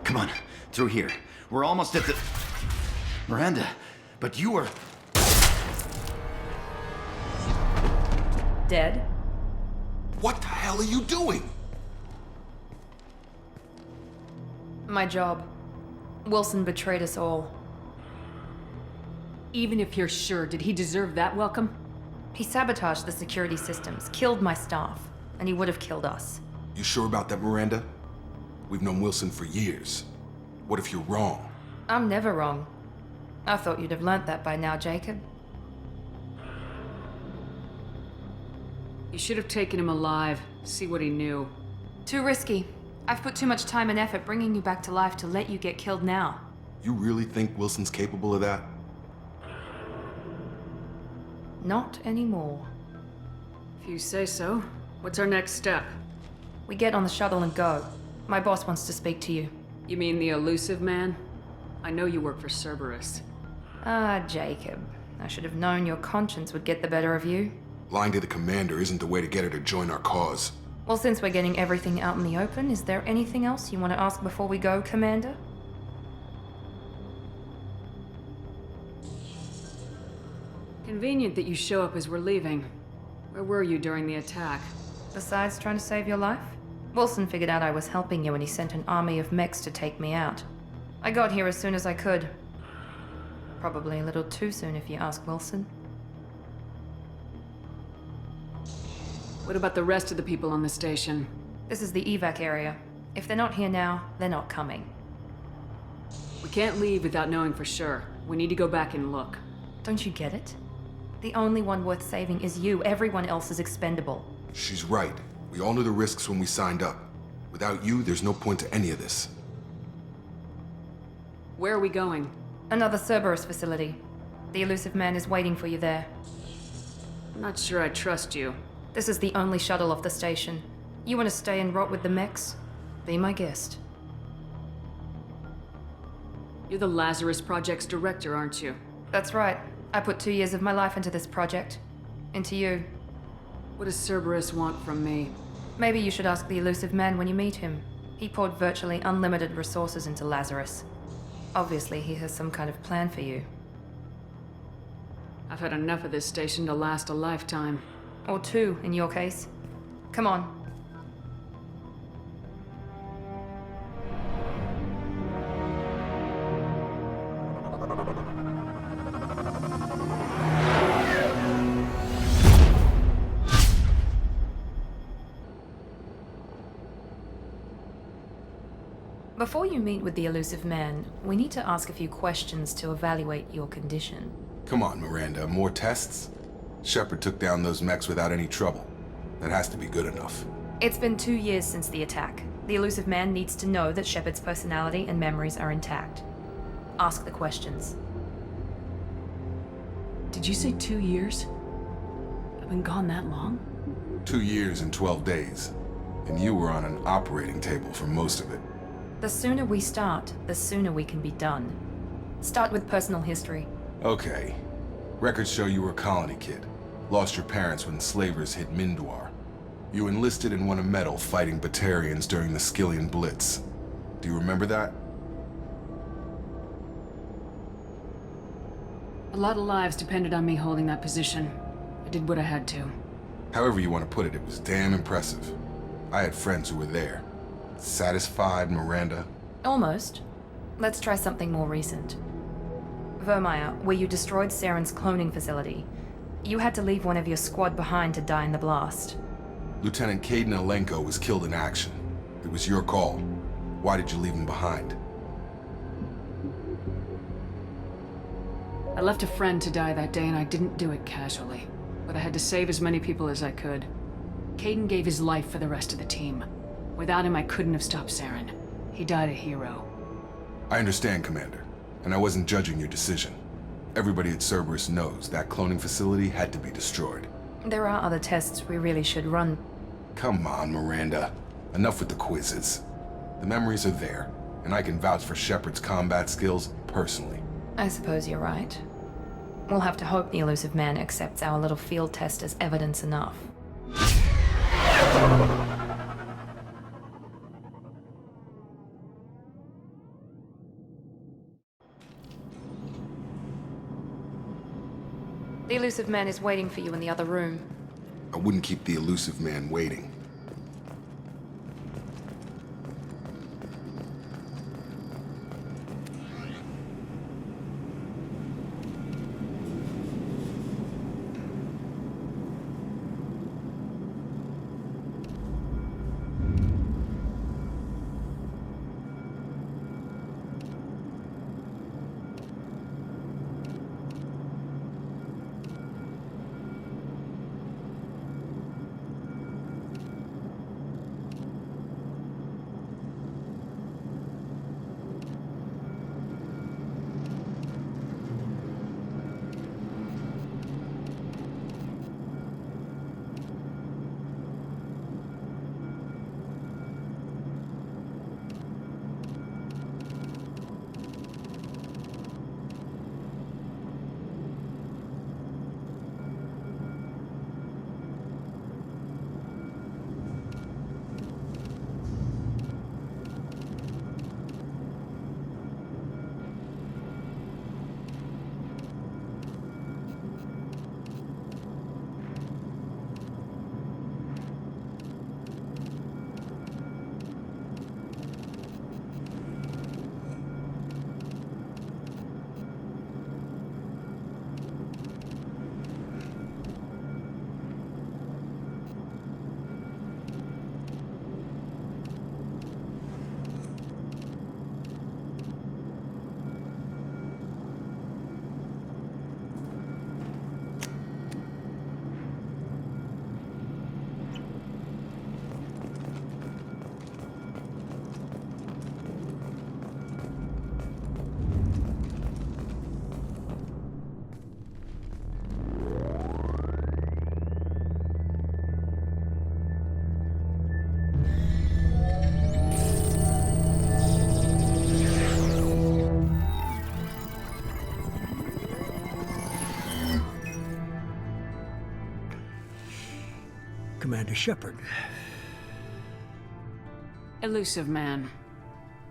Come on, through here. We're almost at the... Miranda, but you were... Dead? What the hell are you doing? My job. Wilson betrayed us all. Even if you're sure, did he deserve that welcome? He sabotaged the security systems, killed my staff, and he would have killed us. You sure about that, Miranda? We've known Wilson for years. What if you're wrong? I'm never wrong. I thought you'd have learnt that by now, Jacob. You should have taken him alive, see what he knew. Too risky. I've put too much time and effort bringing you back to life to let you get killed now. You really think Wilson's capable of that? Not anymore. If you say so. What's our next step? We get on the shuttle and go. My boss wants to speak to you. You mean the elusive man? I know you work for Cerberus. Ah, Jacob. I should have known your conscience would get the better of you. Lying to the commander isn't the way to get her to join our cause. Well, since we're getting everything out in the open, is there anything else you want to ask before we go, Commander? Convenient that you show up as we're leaving. Where were you during the attack? Besides trying to save your life? Wilson figured out I was helping you and he sent an army of mechs to take me out. I got here as soon as I could. Probably a little too soon if you ask Wilson. What about the rest of the people on the station? This is the evac area. If they're not here now, they're not coming. We can't leave without knowing for sure. We need to go back and look. Don't you get it? The only one worth saving is you. Everyone else is expendable. She's right. We all knew the risks when we signed up. Without you, there's no point to any of this. Where are we going? Another Cerberus facility. The elusive man is waiting for you there. I'm not sure I trust you. This is the only shuttle off the station. You want to stay and rot with the mechs? Be my guest. You're the Lazarus Project's director, aren't you? That's right. I put 2 years of my life into this project. Into you. What does Cerberus want from me? Maybe you should ask the elusive man when you meet him. He poured virtually unlimited resources into Lazarus. Obviously, he has some kind of plan for you. I've had enough of this station to last a lifetime. Or 2, in your case. Come on. Before you meet with the elusive man, we need to ask a few questions to evaluate your condition. Come on, Miranda, more tests? Shepard took down those mechs without any trouble. That has to be good enough. It's been 2 years since the attack. The elusive man needs to know that Shepard's personality and memories are intact. Ask the questions. Did you say 2 years? I've been gone that long? 2 years and 12 days. And you were on an operating table for most of it. The sooner we start, the sooner we can be done. Start with personal history. Okay. Records show you were a colony kid. Lost your parents when slavers hit Mindwar. You enlisted and won a medal fighting Batarians during the Skillian Blitz. Do you remember that? A lot of lives depended on me holding that position. I did what I had to. However you want to put it, it was damn impressive. I had friends who were there. Satisfied, Miranda? Almost. Let's try something more recent. Vermeer, where you destroyed Saren's cloning facility. You had to leave one of your squad behind to die in the blast. Lieutenant Kaidan Alenko was killed in action. It was your call. Why did you leave him behind? I left a friend to die that day and I didn't do it casually. But I had to save as many people as I could. Kaidan gave his life for the rest of the team. Without him, I couldn't have stopped Saren. He died a hero. I understand, Commander. And I wasn't judging your decision. Everybody at Cerberus knows that cloning facility had to be destroyed. There are other tests we really should run. Come on, Miranda. Enough with the quizzes. The memories are there, and I can vouch for Shepard's combat skills personally. I suppose you're right. We'll have to hope the elusive man accepts our little field test as evidence enough. The elusive man is waiting for you in the other room. I wouldn't keep the elusive man waiting. Commander Shepard. Elusive man.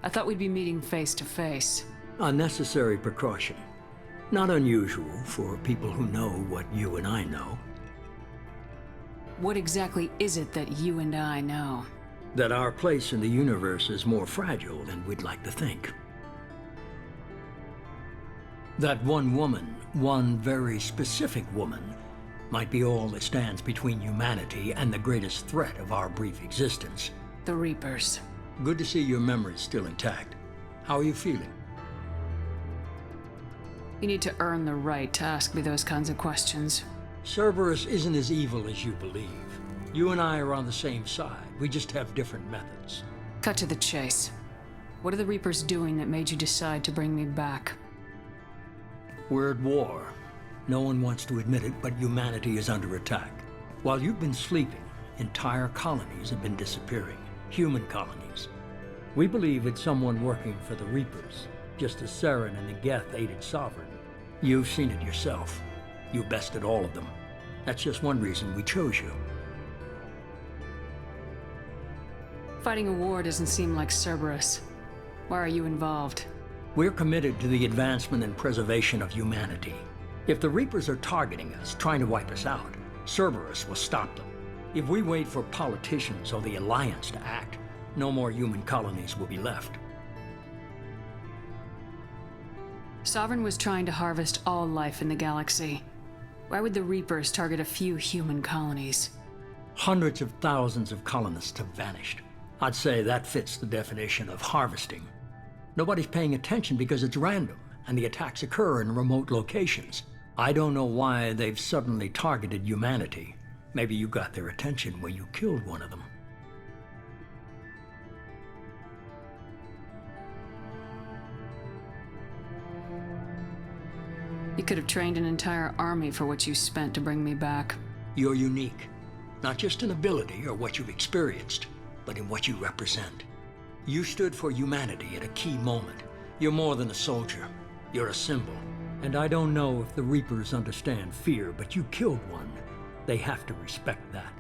I thought we'd be meeting face to face. A necessary precaution. Not unusual for people who know what you and I know. What exactly is it that you and I know? That our place in the universe is more fragile than we'd like to think. That one woman, one very specific woman, might be all that stands between humanity and the greatest threat of our brief existence. The Reapers. Good to see your memory's still intact. How are you feeling? You need to earn the right to ask me those kinds of questions. Cerberus isn't as evil as you believe. You and I are on the same side. We just have different methods. Cut to the chase. What are the Reapers doing that made you decide to bring me back? We're at war. No one wants to admit it, but humanity is under attack. While you've been sleeping, entire colonies have been disappearing. Human colonies. We believe it's someone working for the Reapers, just as Saren and the Geth aided Sovereign. You've seen it yourself. You bested all of them. That's just one reason we chose you. Fighting a war doesn't seem like Cerberus. Why are you involved? We're committed to the advancement and preservation of humanity. If the Reapers are targeting us, trying to wipe us out, Cerberus will stop them. If we wait for politicians or the Alliance to act, no more human colonies will be left. Sovereign was trying to harvest all life in the galaxy. Why would the Reapers target a few human colonies? Hundreds of thousands of colonists have vanished. I'd say that fits the definition of harvesting. Nobody's paying attention because it's random, and the attacks occur in remote locations. I don't know why they've suddenly targeted humanity. Maybe you got their attention when you killed one of them. You could have trained an entire army for what you spent to bring me back. You're unique. Not just in ability or what you've experienced, but in what you represent. You stood for humanity at a key moment. You're more than a soldier. You're a symbol. And I don't know if the Reapers understand fear, but you killed one. They have to respect that.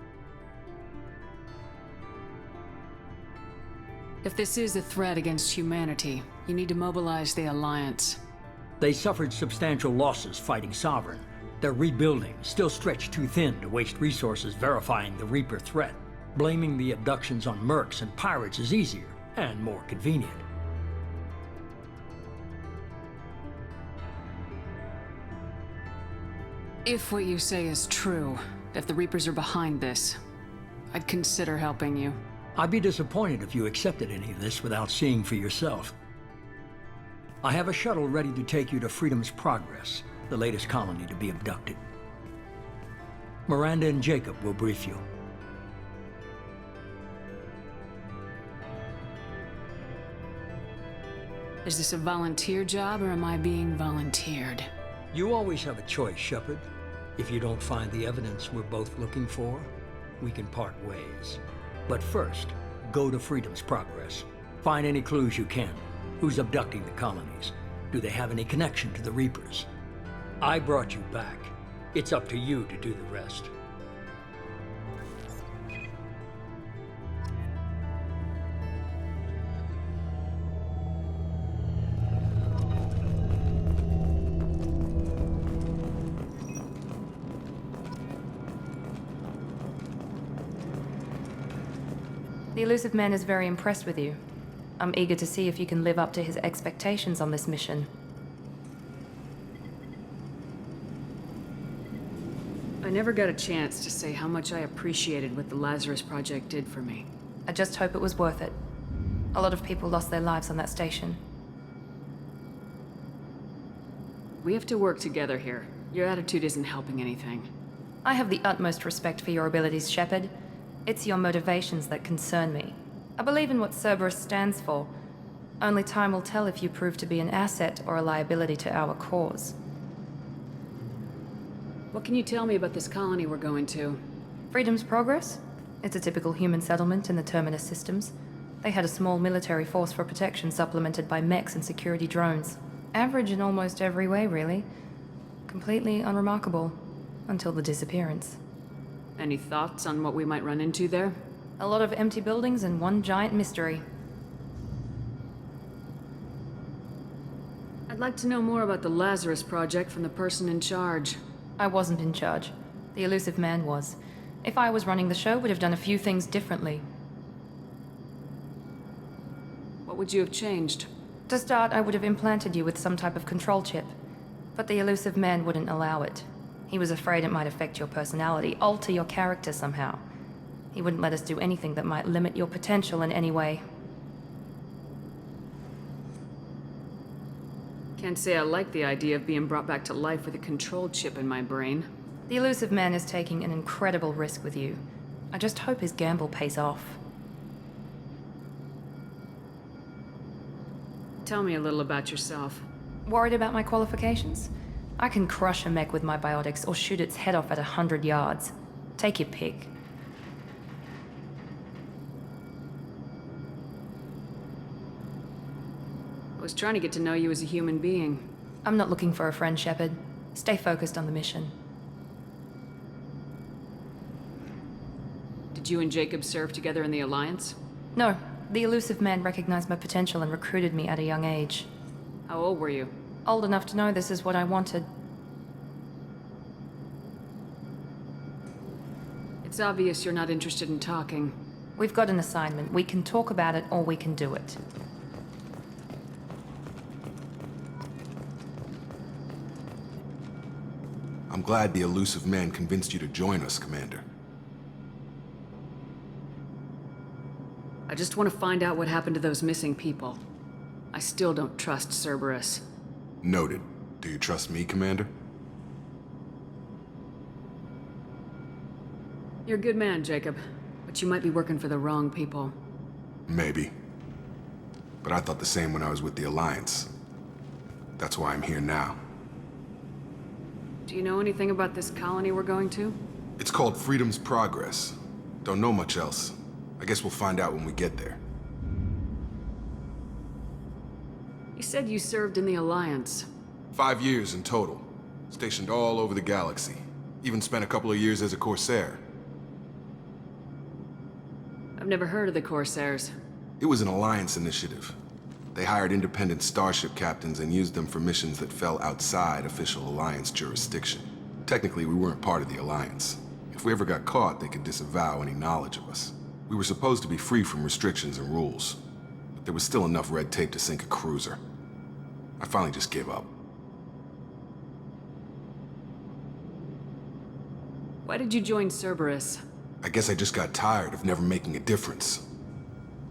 If this is a threat against humanity, you need to mobilize the Alliance. They suffered substantial losses fighting Sovereign. They're rebuilding, still stretched too thin to waste resources verifying the Reaper threat. Blaming the abductions on mercs and pirates is easier and more convenient. If what you say is true, if the Reapers are behind this, I'd consider helping you. I'd be disappointed if you accepted any of this without seeing for yourself. I have a shuttle ready to take you to Freedom's Progress, the latest colony to be abducted. Miranda and Jacob will brief you. Is this a volunteer job, or am I being volunteered? You always have a choice, Shepard. If you don't find the evidence we're both looking for, we can part ways. But first, go to Freedom's Progress. Find any clues you can. Who's abducting the colonies? Do they have any connection to the Reapers? I brought you back. It's up to you to do the rest. The Elusive Man is very impressed with you. I'm eager to see if you can live up to his expectations on this mission. I never got a chance to say how much I appreciated what the Lazarus Project did for me. I just hope it was worth it. A lot of people lost their lives on that station. We have to work together here. Your attitude isn't helping anything. I have the utmost respect for your abilities, Shepard. It's your motivations that concern me. I believe in what Cerberus stands for. Only time will tell if you prove to be an asset or a liability to our cause. What can you tell me about this colony we're going to? Freedom's Progress? It's a typical human settlement in the Terminus systems. They had a small military force for protection supplemented by mechs and security drones. Average in almost every way, really. Completely unremarkable. Until the disappearance. Any thoughts on what we might run into there? A lot of empty buildings and one giant mystery. I'd like to know more about the Lazarus Project from the person in charge. I wasn't in charge. The elusive man was. If I was running the show, would have done a few things differently. What would you have changed? To start, I would have implanted you with some type of control chip. But the elusive man wouldn't allow it. He was afraid it might affect your personality, alter your character somehow. He wouldn't let us do anything that might limit your potential in any way. Can't say I like the idea of being brought back to life with a control chip in my brain. The elusive man is taking an incredible risk with you. I just hope his gamble pays off. Tell me a little about yourself. Worried about my qualifications? I can crush a mech with my biotics or shoot its head off at 100 yards. Take your pick. I was trying to get to know you as a human being. I'm not looking for a friend, Shepard. Stay focused on the mission. Did you and Jacob serve together in the Alliance? No. The elusive man recognized my potential and recruited me at a young age. How old were you? Old enough to know this is what I wanted. It's obvious you're not interested in talking. We've got an assignment. We can talk about it or we can do it. I'm glad the elusive man convinced you to join us, Commander. I just want to find out what happened to those missing people. I still don't trust Cerberus. Noted. Do you trust me, Commander? You're a good man, Jacob. But you might be working for the wrong people. Maybe. But I thought the same when I was with the Alliance. That's why I'm here now. Do you know anything about this colony we're going to? It's called Freedom's Progress. Don't know much else. I guess we'll find out when we get there. You said you served in the Alliance. 5 years in total. Stationed all over the galaxy. Even spent a couple of years as a Corsair. I've never heard of the Corsairs. It was an Alliance initiative. They hired independent starship captains and used them for missions that fell outside official Alliance jurisdiction. Technically, we weren't part of the Alliance. If we ever got caught, they could disavow any knowledge of us. We were supposed to be free from restrictions and rules, but there was still enough red tape to sink a cruiser. I finally just gave up. Why did you join Cerberus? I guess I just got tired of never making a difference.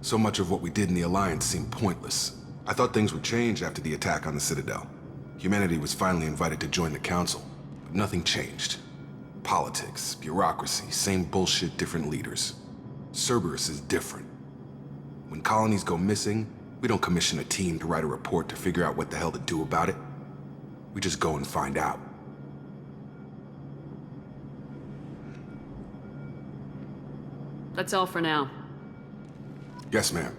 So much of what we did in the Alliance seemed pointless. I thought things would change after the attack on the Citadel. Humanity was finally invited to join the Council, but nothing changed. Politics, bureaucracy, same bullshit, different leaders. Cerberus is different. When colonies go missing, we don't commission a team to write a report to figure out what the hell to do about it. We just go and find out. That's all for now. Yes, ma'am.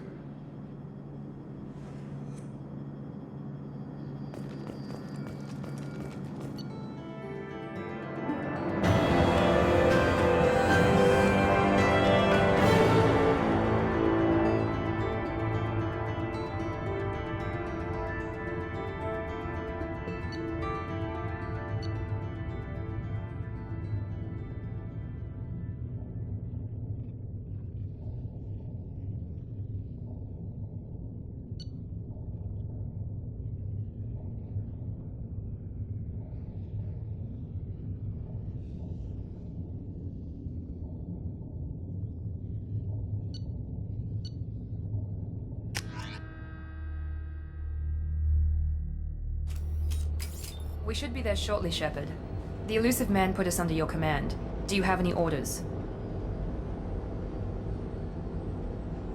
We should be there shortly, Shepard. The elusive man put us under your command. Do you have any orders?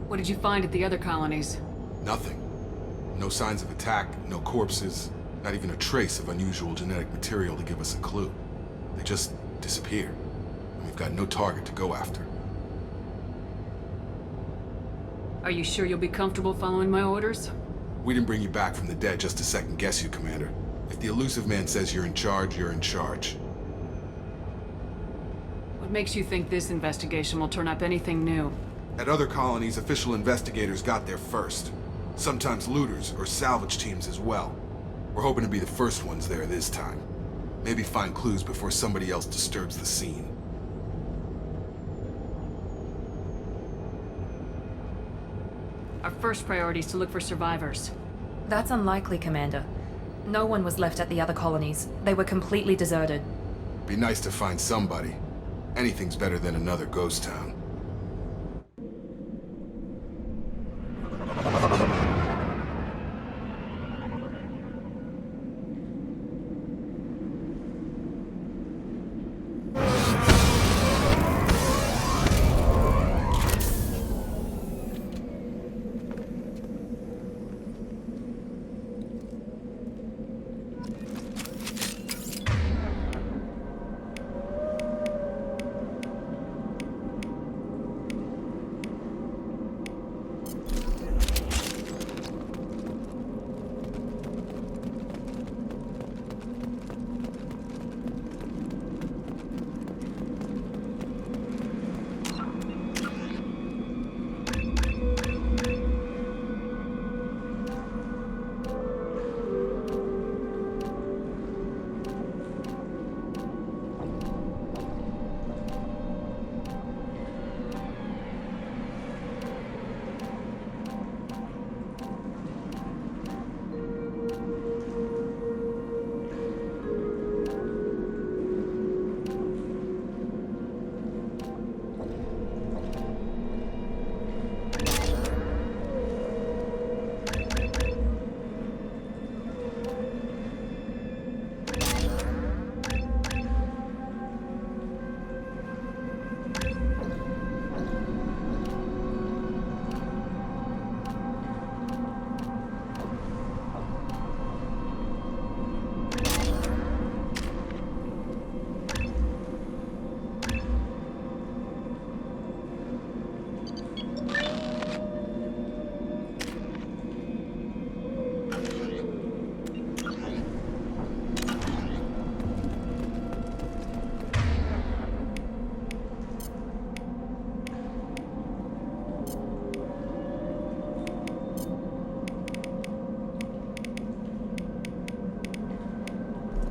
What did you find at the other colonies? Nothing. No signs of attack, no corpses, not even a trace of unusual genetic material to give us a clue. They just disappear. And we've got no target to go after. Are you sure you'll be comfortable following my orders? We didn't bring you back from the dead just to second guess you, Commander. If the elusive man says you're in charge, you're in charge. What makes you think this investigation will turn up anything new? At other colonies, official investigators got there first. Sometimes looters or salvage teams as well. We're hoping to be the first ones there this time. Maybe find clues before somebody else disturbs the scene. Our first priority is to look for survivors. That's unlikely, Commander. No one was left at the other colonies. They were completely deserted. Be nice to find somebody. Anything's better than another ghost town.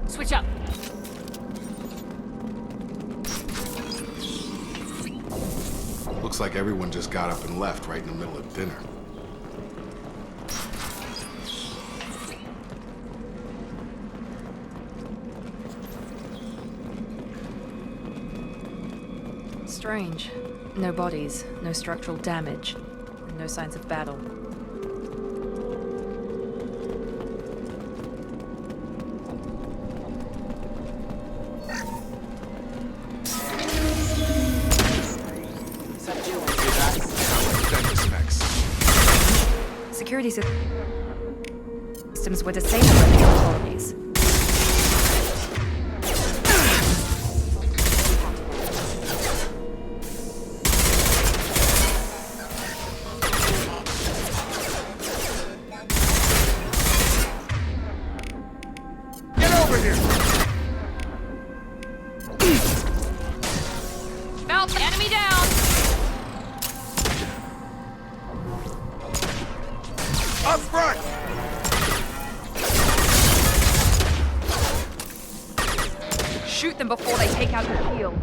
Switch up. Looks like everyone just got up and left right in the middle of dinner. Strange. No bodies, no structural damage, and no signs of battle. Security systems were disabled in the other colonies. Get over here! Belt, enemy down! Up front! Shoot them before they take out your shield.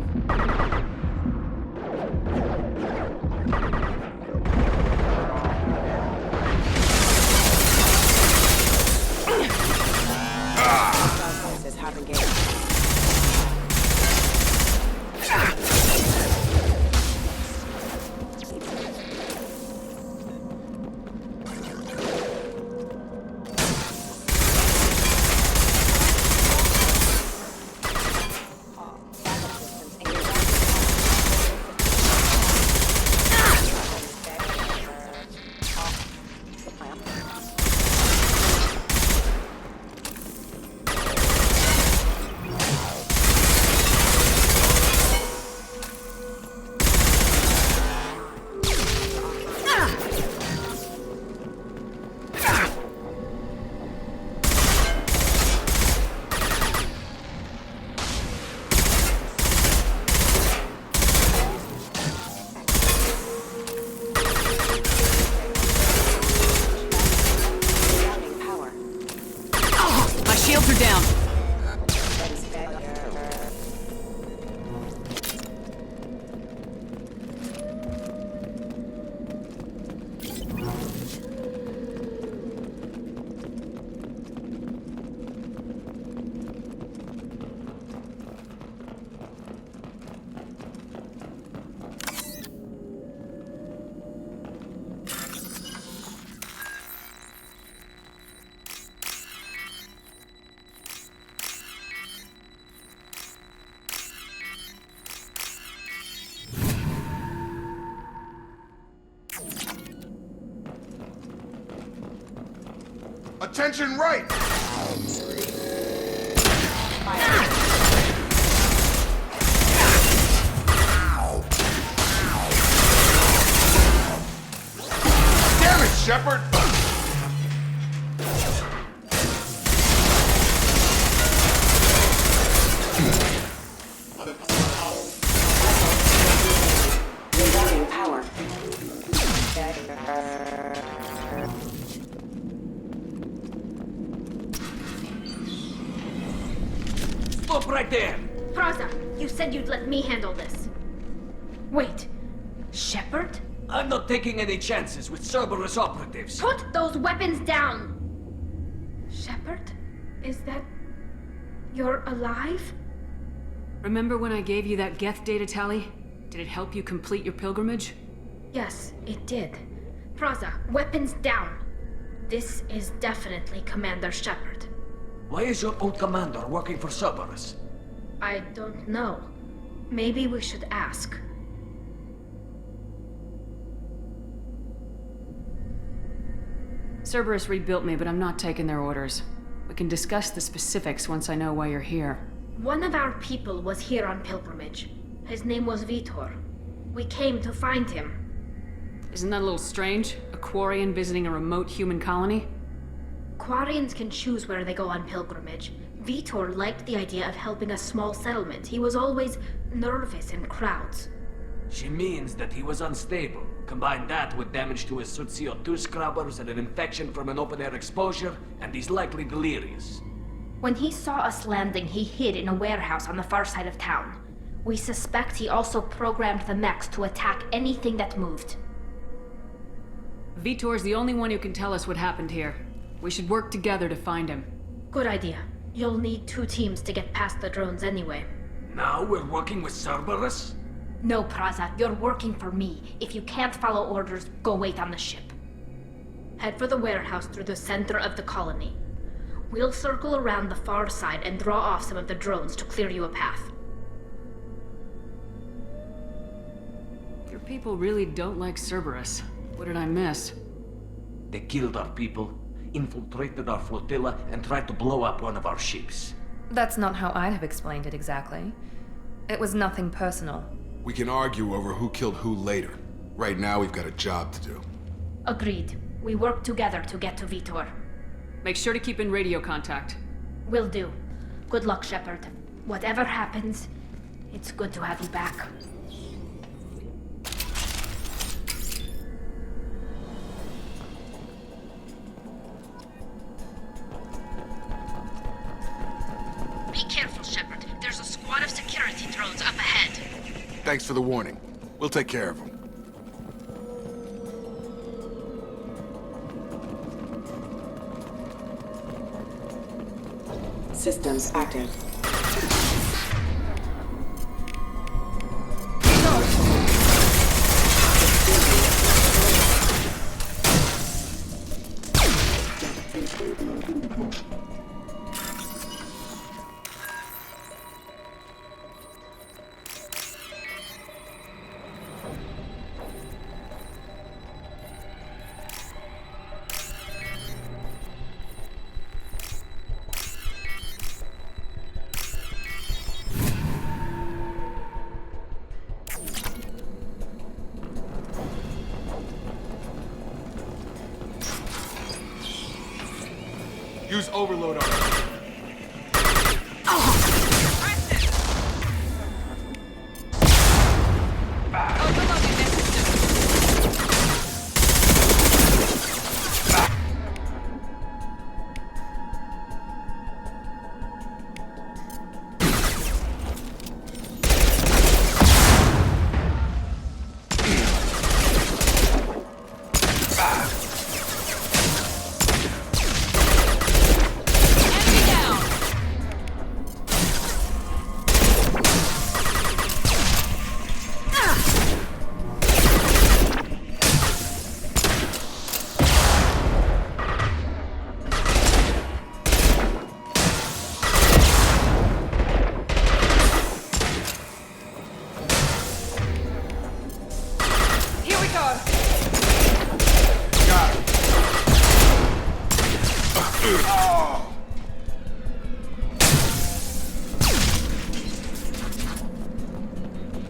down. Attention right! Damn it, Shepard! Regarding power. Stop right there! Praza, you said you'd let me handle this. Wait, Shepard? I'm not taking any chances with Cerberus operatives. Put those weapons down! Shepard? Is that... you're alive? Remember when I gave you that Geth data tally? Did it help you complete your pilgrimage? Yes, it did. Praza, weapons down! This is definitely Commander Shepard. Why is your old commander working for Cerberus? I don't know. Maybe we should ask. Cerberus rebuilt me, but I'm not taking their orders. We can discuss the specifics once I know why you're here. One of our people was here on pilgrimage. His name was Vitor. We came to find him. Isn't that a little strange? A Quarian visiting a remote human colony? Quarians can choose where they go on pilgrimage. Vitor liked the idea of helping a small settlement. He was always nervous in crowds. She means that he was unstable. Combine that with damage to his suit CO2 scrubbers and an infection from an open-air exposure, and he's likely delirious. When he saw us landing, he hid in a warehouse on the far side of town. We suspect he also programmed the mechs to attack anything that moved. Vitor's the only one who can tell us what happened here. We should work together to find him. Good idea. You'll need 2 teams to get past the drones anyway. Now we're working with Cerberus? No, Praza, you're working for me. If you can't follow orders, go wait on the ship. Head for the warehouse through the center of the colony. We'll circle around the far side and draw off some of the drones to clear you a path. Your people really don't like Cerberus. What did I miss? They killed our people, infiltrated our flotilla, and tried to blow up one of our ships. That's not how I'd have explained it exactly. It was nothing personal. We can argue over who killed who later. Right now, we've got a job to do. Agreed. We work together to get to Vitor. Make sure to keep in radio contact. Will do. Good luck, Shepard. Whatever happens, it's good to have you back. Be careful, Shepard. There's a squad of security drones up ahead. Thanks for the warning. We'll take care of them. Systems active. Use overload on it.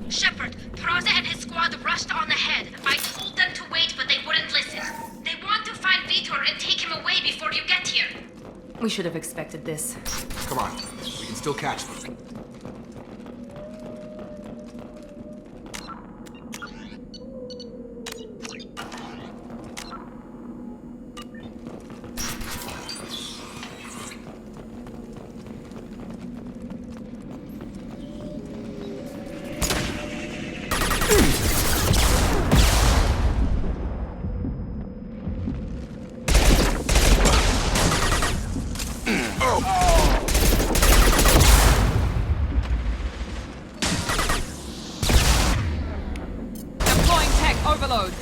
Shepard, Peraza and his squad rushed on ahead. I told them to wait, but they wouldn't listen. They want to find Vitor and take him away before you get here. We should have expected this. Come on, we can still catch them. Deploying tech overload.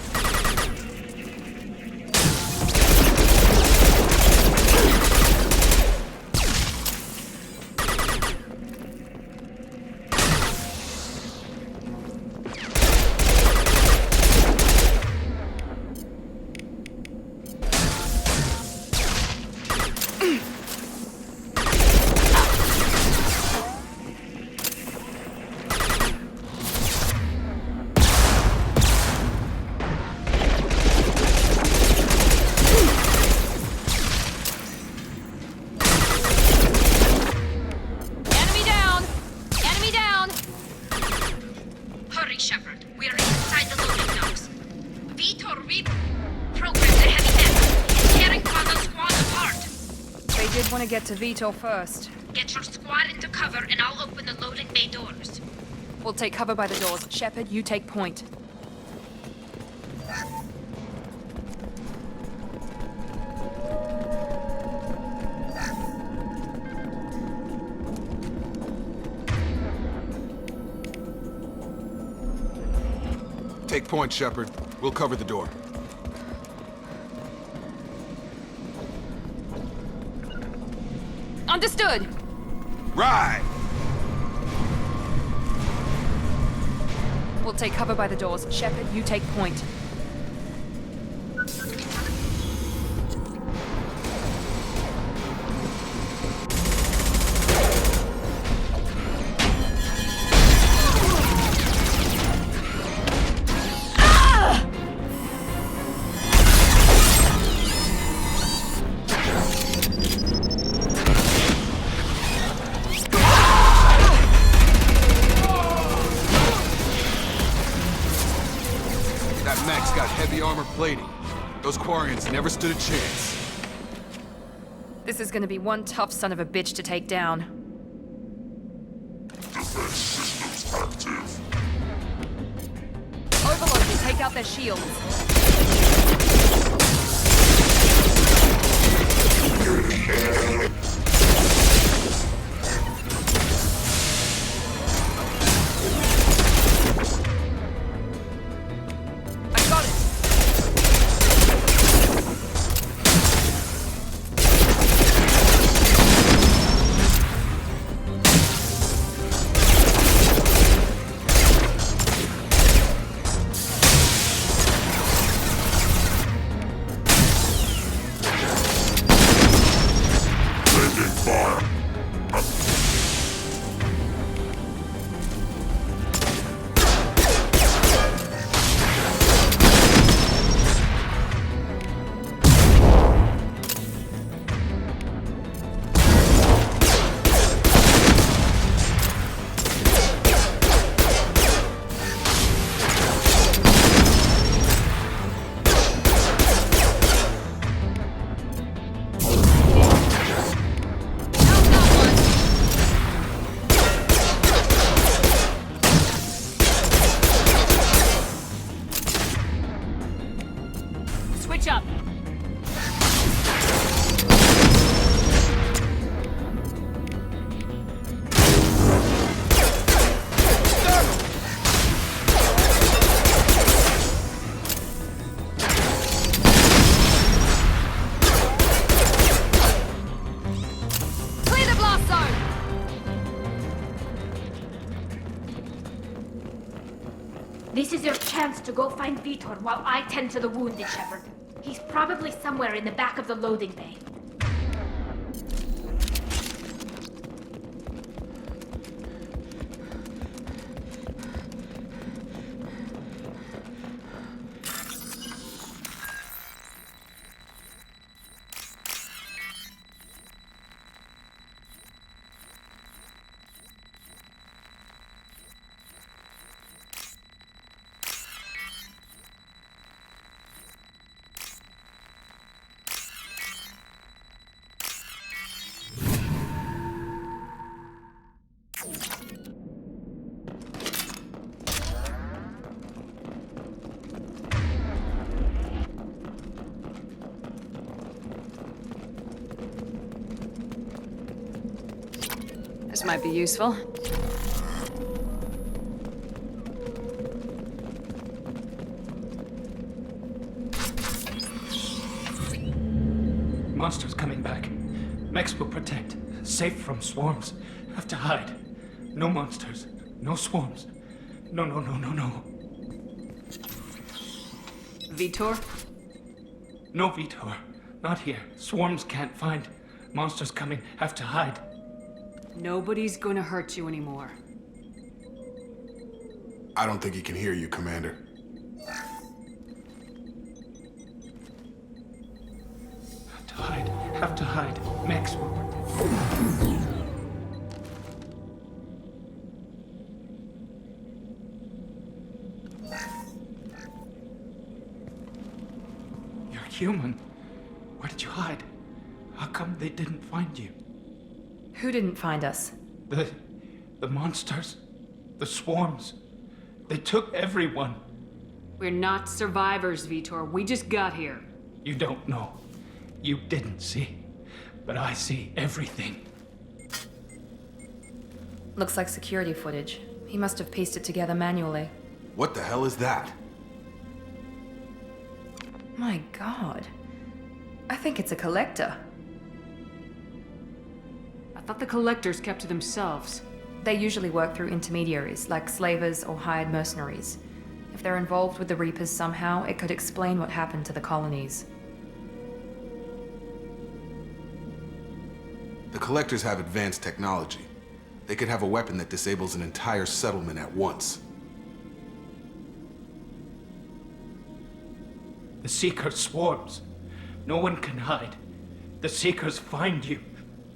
Enemy down! Enemy down! Hurry, Shepard. We're inside the loading docks. Vitor reprogrammed the heavy net. He's tearing Peraza's squad apart. They did want to get to Vitor first. Get your squad into cover and I'll open the loading bay doors. We'll take cover by the doors. Shepard, you take point. Take point, Shepard. We'll cover the door. Understood! Right! We'll take cover by the doors. Shepard, you take point. That mech's got heavy armor plating. Those Quarians never stood a chance. This is gonna be one tough son of a bitch to take down. Defense systems active. Overload will take out their shields. I got it! Taking fire. Switch up! Clear the blast zone! This is your chance to go find Vitor while I tend to the wounded, Shepard. He's probably somewhere in the back of the loading bay. This might be useful. Monsters coming back. Mechs will protect. Safe from swarms. Have to hide. No monsters. No swarms. No. Vitor? No Vitor. Not here. Swarms can't find. Monsters coming. Have to hide. Nobody's gonna hurt you anymore. I don't think he can hear you, Commander. Have to hide. Mechs will protect. You're human. Where did you hide? How come they didn't find you? Who didn't find us? The monsters. The swarms. They took everyone. We're not survivors, Vitor. We just got here. You don't know. You didn't see. But I see everything. Looks like security footage. He must have pieced it together manually. What the hell is that? My god. I think it's a collector. I thought the collectors kept to themselves. They usually work through intermediaries, like slavers or hired mercenaries. If they're involved with the Reapers somehow, it could explain what happened to the colonies. The Collectors have advanced technology. They could have a weapon that disables an entire settlement at once. The Seekers swarms. No one can hide. The Seekers find you,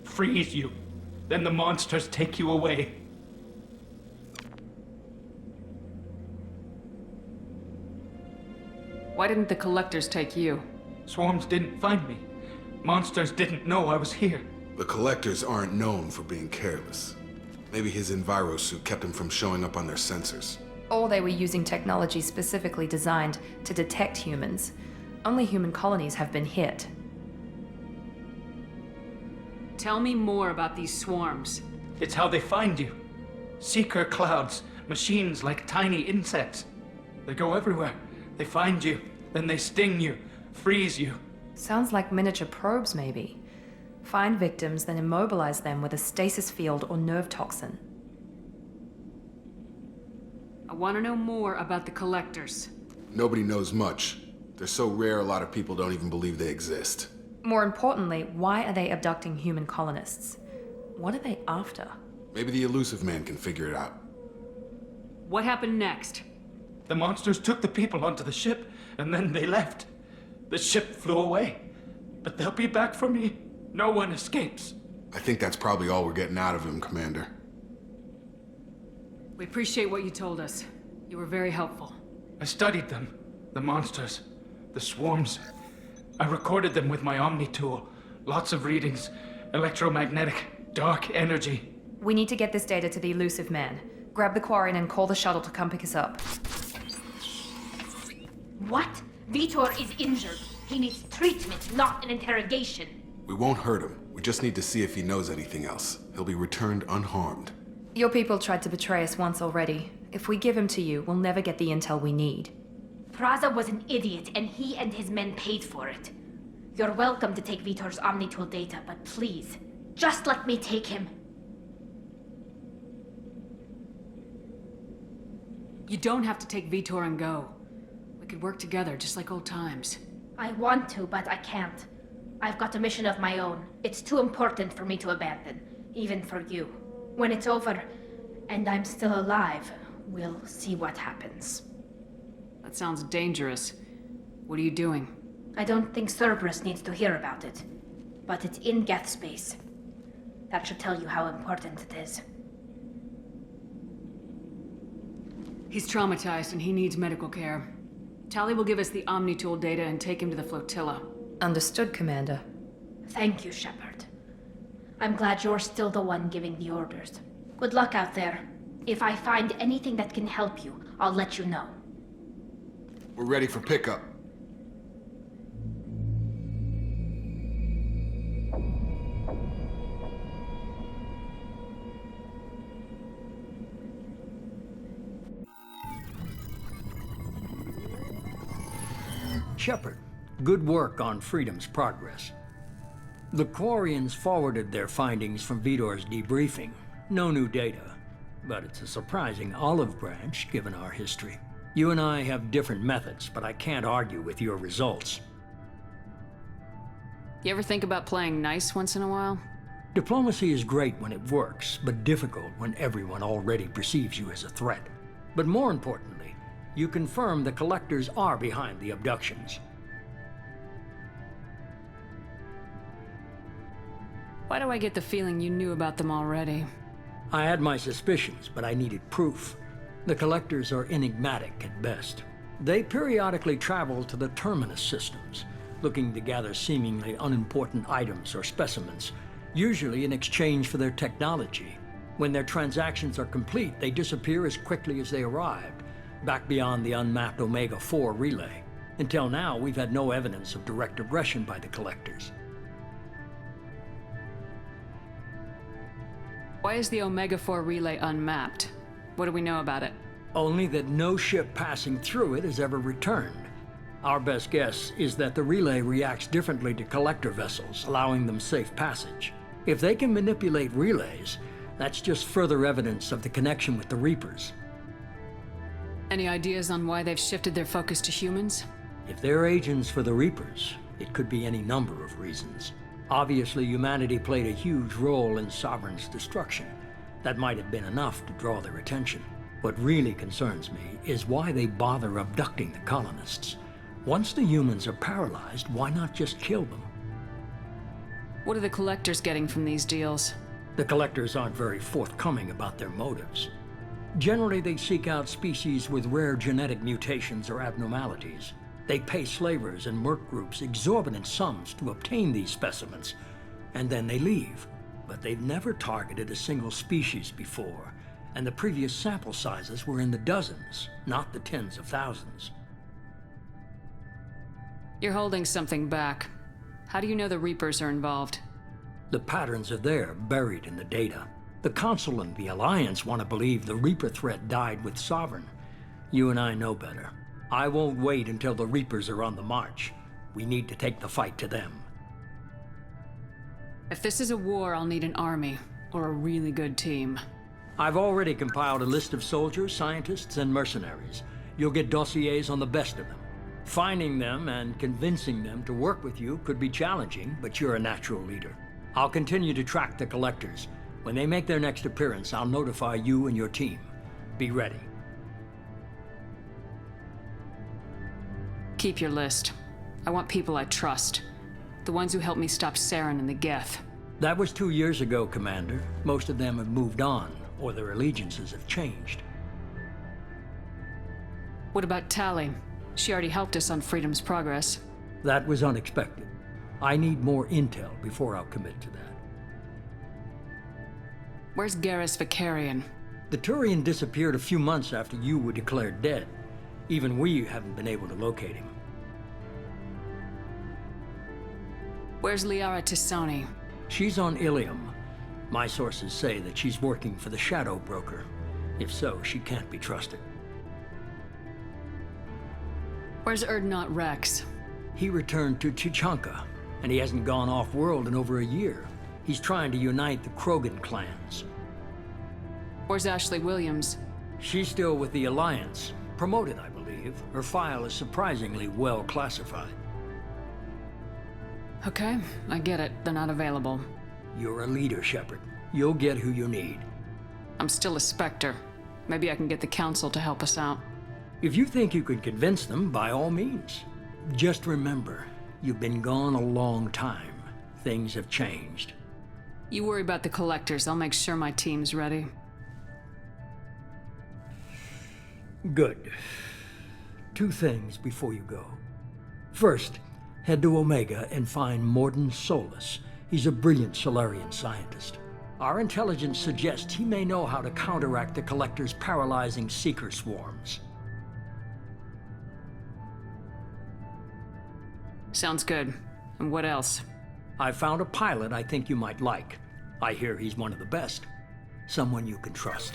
freeze you, then the monsters take you away. Why didn't the collectors take you? Swarms didn't find me. Monsters didn't know I was here. The Collectors aren't known for being careless. Maybe his Enviro suit kept him from showing up on their sensors. Or they were using technology specifically designed to detect humans. Only human colonies have been hit. Tell me more about these swarms. It's how they find you. Seeker clouds, machines like tiny insects. They go everywhere. They find you, then they sting you, freeze you. Sounds like miniature probes, maybe. Find victims, then immobilize them with a stasis field or nerve toxin. I want to know more about the collectors. Nobody knows much. They're so rare, a lot of people don't even believe they exist. More importantly, why are they abducting human colonists? What are they after? Maybe the Elusive Man can figure it out. What happened next? The monsters took the people onto the ship, and then they left. The ship flew away. But they'll be back for me. No one escapes. I think that's probably all we're getting out of him, Commander. We appreciate what you told us. You were very helpful. I studied them. The monsters. The swarms. I recorded them with my Omni tool. Lots of readings. Electromagnetic. Dark energy. We need to get this data to the Elusive Man. Grab the Quarian and call the shuttle to come pick us up. What? Vitor is injured. He needs treatment, not an interrogation. We won't hurt him. We just need to see if he knows anything else. He'll be returned unharmed. Your people tried to betray us once already. If we give him to you, we'll never get the intel we need. Praza was an idiot, and he and his men paid for it. You're welcome to take Vitor's Omnitool data, but please, just let me take him. You don't have to take Vitor and go. We could work together, just like old times. I want to, but I can't. I've got a mission of my own. It's too important for me to abandon, even for you. When it's over, and I'm still alive, we'll see what happens. That sounds dangerous. What are you doing? I don't think Cerberus needs to hear about it, but it's in Geth space. That should tell you how important it is. He's traumatized and he needs medical care. Tali will give us the Omnitool data and take him to the flotilla. Understood, Commander. Thank you, Shepard. I'm glad you're still the one giving the orders. Good luck out there. If I find anything that can help you, I'll let you know. We're ready for pickup. Shepard, good work on Freedom's progress. The Quarians forwarded their findings from Vidor's debriefing. No new data, but it's a surprising olive branch given our history. You and I have different methods, but I can't argue with your results. You ever think about playing nice once in a while? Diplomacy is great when it works, but difficult when everyone already perceives you as a threat. But more importantly, you confirm the Collectors are behind the abductions. Why do I get the feeling you knew about them already? I had my suspicions, but I needed proof. The Collectors are enigmatic at best. They periodically travel to the Terminus systems, looking to gather seemingly unimportant items or specimens, usually in exchange for their technology. When their transactions are complete, they disappear as quickly as they arrived, back beyond the unmapped Omega-4 relay. Until now, we've had no evidence of direct aggression by the Collectors. Why is the Omega-4 relay unmapped? What do we know about it? Only that no ship passing through it has ever returned. Our best guess is that the relay reacts differently to Collector vessels, allowing them safe passage. If they can manipulate relays, that's just further evidence of the connection with the Reapers. Any ideas on why they've shifted their focus to humans? If they're agents for the Reapers, it could be any number of reasons. Obviously, humanity played a huge role in Sovereign's destruction. That might have been enough to draw their attention. What really concerns me is why they bother abducting the colonists. Once the humans are paralyzed, why not just kill them? What are the Collectors getting from these deals? The Collectors aren't very forthcoming about their motives. Generally, they seek out species with rare genetic mutations or abnormalities. They pay slavers and merc groups exorbitant sums to obtain these specimens, and then they leave. But they've never targeted a single species before, and the previous sample sizes were in the dozens, not the tens of thousands. You're holding something back. How do you know the Reapers are involved? The patterns are there, buried in the data. The Council and the Alliance want to believe the Reaper threat died with Sovereign. You and I know better. I won't wait until the Reapers are on the march. We need to take the fight to them. If this is a war, I'll need an army, or a really good team. I've already compiled a list of soldiers, scientists, and mercenaries. You'll get dossiers on the best of them. Finding them and convincing them to work with you could be challenging, but you're a natural leader. I'll continue to track the Collectors. When they make their next appearance, I'll notify you and your team. Be ready. Keep your list. I want people I trust. The ones who helped me stop Saren and the Geth. That was 2 years ago, Commander. Most of them have moved on, or their allegiances have changed. What about Tali? She already helped us on Freedom's progress. That was unexpected. I need more intel before I'll commit to that. Where's Garrus Vakarian? The Turian disappeared a few months after you were declared dead. Even we haven't been able to locate him. Where's Liara T'Soni? She's on Ilium. My sources say that she's working for the Shadow Broker. If so, she can't be trusted. Where's Urdnot Rex? He returned to Chichanka, and he hasn't gone off-world in over a year. He's trying to unite the Krogan clans. Where's Ashley Williams? She's still with the Alliance. Promoted, I believe. Her file is surprisingly well classified. Okay, I get it. They're not available. You're a leader, Shepard. You'll get who you need. I'm still a Spectre. Maybe I can get the Council to help us out. If you think you can convince them, by all means. Just remember, you've been gone a long time. Things have changed. You worry about the Collectors. I'll make sure my team's ready. Good. 2 things before you go. First, head to Omega and find Mordin Solus. He's a brilliant Solarian scientist. Our intelligence suggests he may know how to counteract the Collector's paralyzing Seeker swarms. Sounds good. And what else? I found a pilot I think you might like. I hear he's one of the best. Someone you can trust.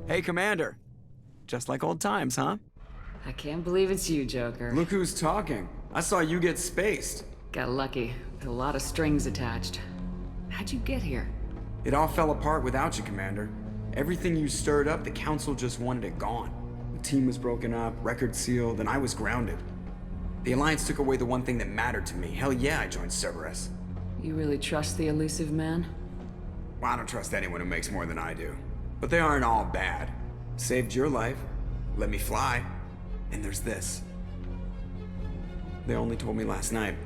Hey, Commander. Just like old times, huh? I can't believe it's you, Joker. Look who's talking. I saw you get spaced. Got lucky. With a lot of strings attached. How'd you get here? It all fell apart without you, Commander. Everything you stirred up, the Council just wanted it gone. The team was broken up, record sealed, and I was grounded. The Alliance took away the one thing that mattered to me. Hell yeah, I joined Cerberus. You really trust the elusive man? Well, I don't trust anyone who makes more than I do. But they aren't all bad. Saved your life, let me fly, and there's this. They only told me last night.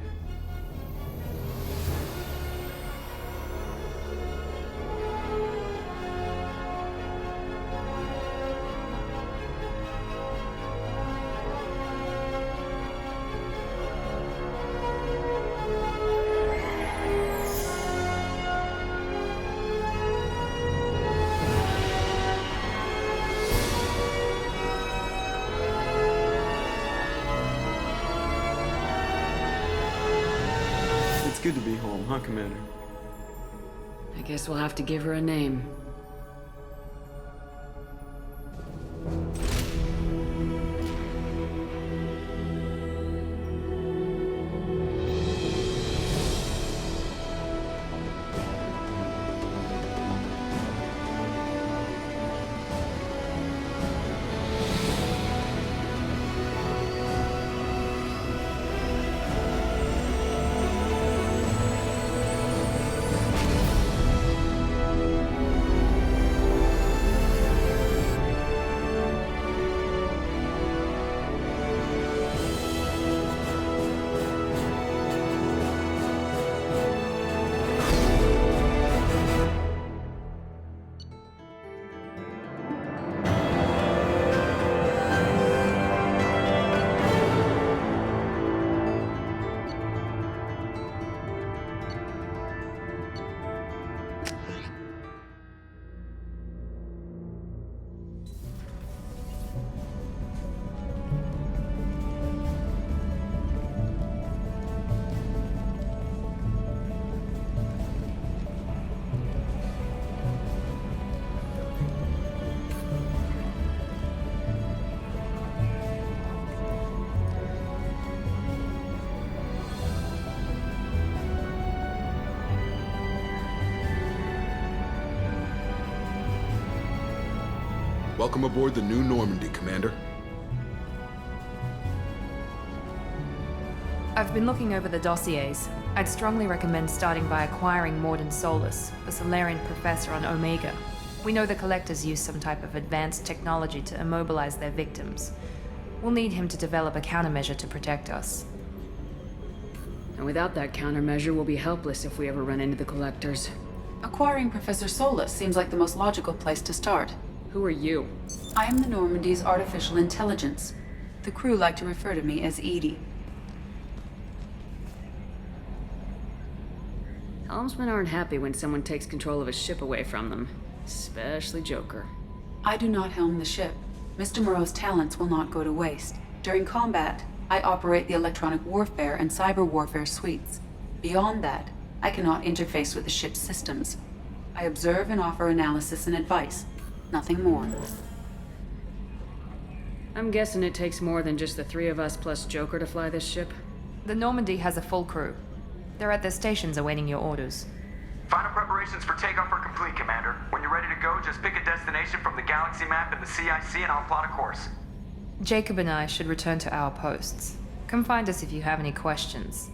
Good to be home, huh, Commander? I guess we'll have to give her a name. Welcome aboard the New Normandy, Commander. I've been looking over the dossiers. I'd strongly recommend starting by acquiring Mordin Solus, the Solarian professor on Omega. We know the Collectors use some type of advanced technology to immobilize their victims. We'll need him to develop a countermeasure to protect us. And without that countermeasure, we'll be helpless if we ever run into the Collectors. Acquiring Professor Solus seems like the most logical place to start. Who are you? I am the Normandy's artificial intelligence. The crew like to refer to me as Edie. Helmsmen aren't happy when someone takes control of a ship away from them. Especially Joker. I do not helm the ship. Mr. Moreau's talents will not go to waste. During combat, I operate the electronic warfare and cyber warfare suites. Beyond that, I cannot interface with the ship's systems. I observe and offer analysis and advice. Nothing more. I'm guessing it takes more than just the three of us plus Joker to fly this ship? The Normandy has a full crew. They're at their stations awaiting your orders. Final preparations for takeoff are complete, Commander. When you're ready to go, just pick a destination from the galaxy map in the CIC and I'll plot a course. Jacob and I should return to our posts. Come find us if you have any questions.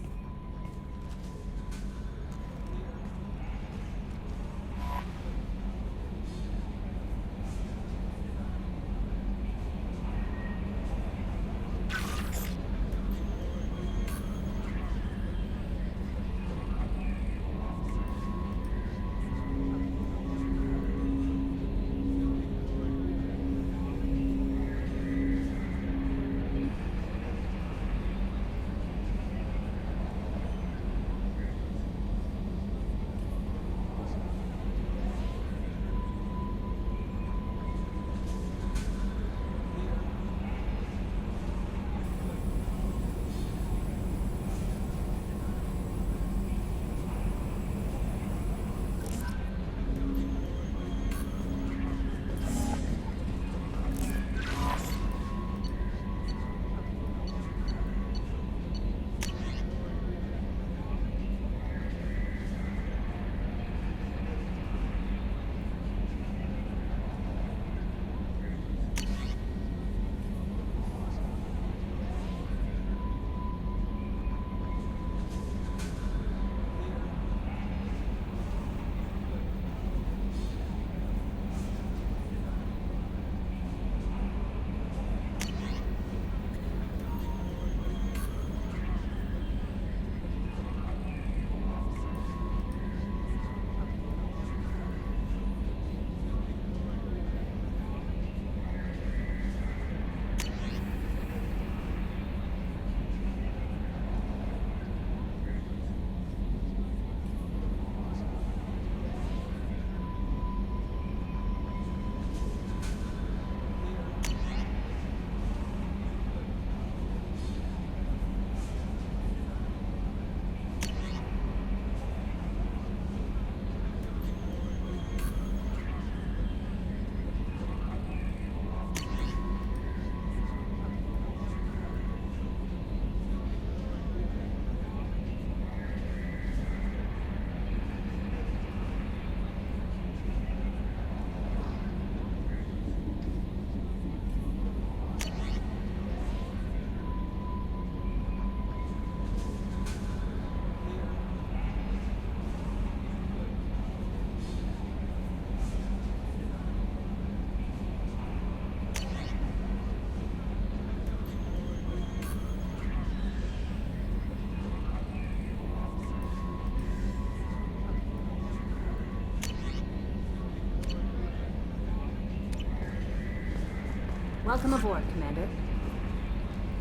Welcome aboard, Commander.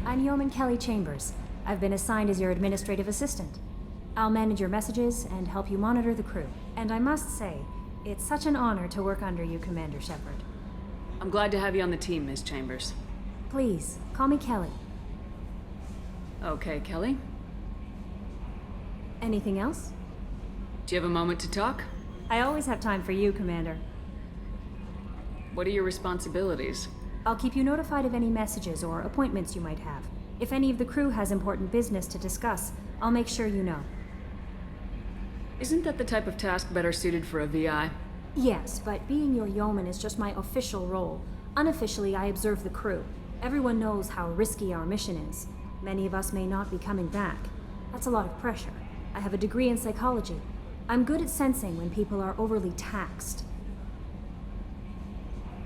I'm Yeoman Kelly Chambers. I've been assigned as your administrative assistant. I'll manage your messages and help you monitor the crew. And I must say, it's such an honor to work under you, Commander Shepard. I'm glad to have you on the team, Ms. Chambers. Please, call me Kelly. Okay, Kelly. Anything else? Do you have a moment to talk? I always have time for you, Commander. What are your responsibilities? I'll keep you notified of any messages or appointments you might have. If any of the crew has important business to discuss, I'll make sure you know. Isn't that the type of task better suited for a VI? Yes, but being your yeoman is just my official role. Unofficially, I observe the crew. Everyone knows how risky our mission is. Many of us may not be coming back. That's a lot of pressure. I have a degree in psychology. I'm good at sensing when people are overly taxed.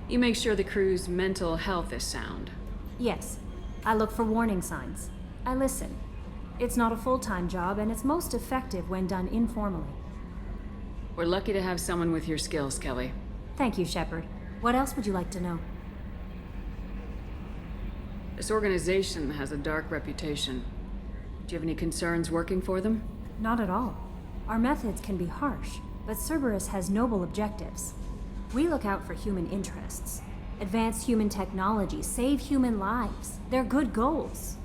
You make sure the crew's mental health is sound. Yes. I look for warning signs. I listen. It's not a full-time job, and it's most effective when done informally. We're lucky to have someone with your skills, Kelly. Thank you, Shepard. What else would you like to know? This organization has a dark reputation. Do you have any concerns working for them? Not at all. Our methods can be harsh, but Cerberus has noble objectives. We look out for human interests. Advance human technology, save human lives. They're good goals.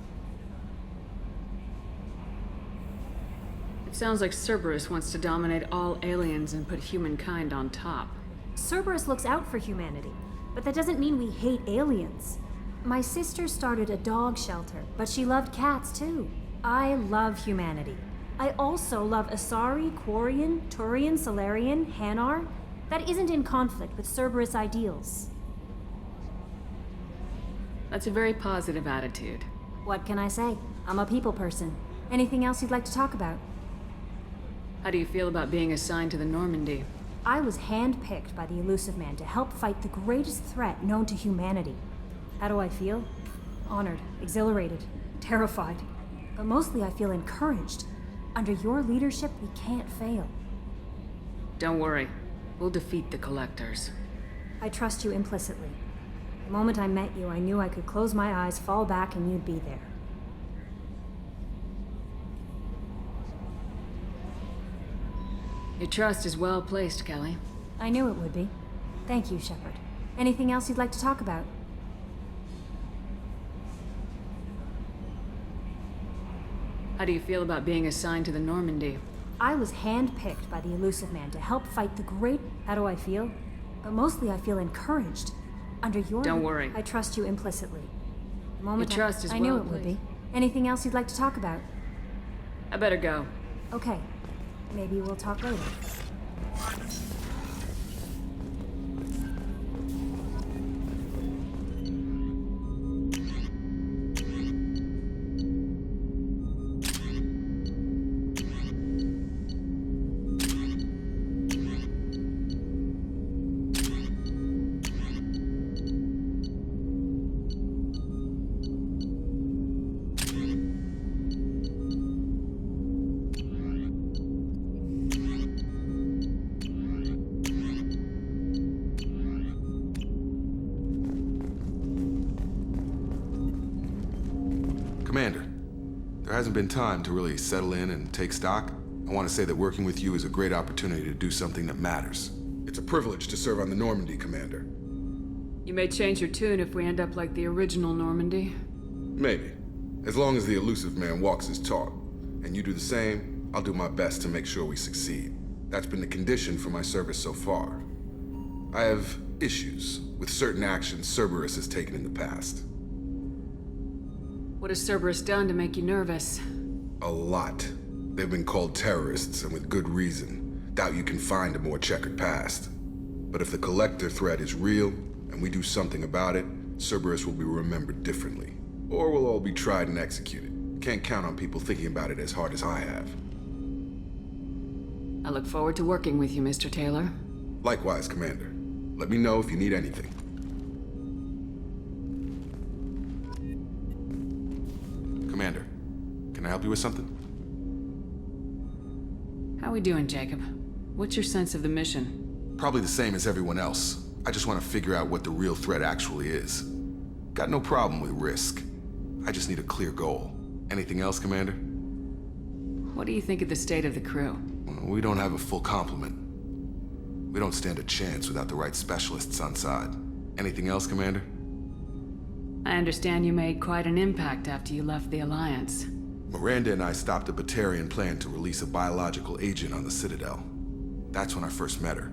It sounds like Cerberus wants to dominate all aliens and put humankind on top. Cerberus looks out for humanity, but that doesn't mean we hate aliens. My sister started a dog shelter, but she loved cats too. I love humanity. I also love Asari, Quarian, Turian, Salarian, Hanar. That isn't in conflict with Cerberus ideals. That's a very positive attitude. What can I say? I'm a people person. Anything else you'd like to talk about? How do you feel about being assigned to the Normandy? I was handpicked by the Illusive Man to help fight the greatest threat known to humanity. How do I feel? Honored, exhilarated, terrified. But mostly I feel encouraged. Under your leadership, we can't fail. Don't worry. We'll defeat the Collectors. I trust you implicitly. The moment I met you, I knew I could close my eyes, fall back, and you'd be there. Your trust is well placed, Kelly. I knew it would be. Thank you, Shepard. Anything else you'd like to talk about? How do you feel about being assigned to the Normandy? I was handpicked by the Illusive Man to help fight the great... How do I feel? But mostly I feel encouraged. Under your... Don't worry. I trust you implicitly. The moment Your trust is I knew well it would placed. be. Anything else you'd like to talk about? I better go. Okay. Maybe we'll talk later. Commander, there hasn't been time to really settle in and take stock. I want to say that working with you is a great opportunity to do something that matters. It's a privilege to serve on the Normandy, Commander. You may change your tune if we end up like the original Normandy. Maybe. As long as the Illusive Man walks his talk, and you do the same, I'll do my best to make sure we succeed. That's been the condition for my service so far. I have issues with certain actions Cerberus has taken in the past. What has Cerberus done to make you nervous? A lot. They've been called terrorists, and with good reason. Doubt you can find a more checkered past. But if the Collector threat is real, and we do something about it, Cerberus will be remembered differently. Or we'll all be tried and executed. Can't count on people thinking about it as hard as I have. I look forward to working with you, Mr. Taylor. Likewise, Commander. Let me know if you need anything. Commander, can I help you with something? How we doing, Jacob? What's your sense of the mission? Probably the same as everyone else. I just want to figure out what the real threat actually is. Got no problem with risk. I just need a clear goal. Anything else, Commander? What do you think of the state of the crew? We don't have a full complement. We don't stand a chance without the right specialists on side. Anything else, Commander? I understand you made quite an impact after you left the Alliance. Miranda and I stopped a Batarian plan to release a biological agent on the Citadel. That's when I first met her.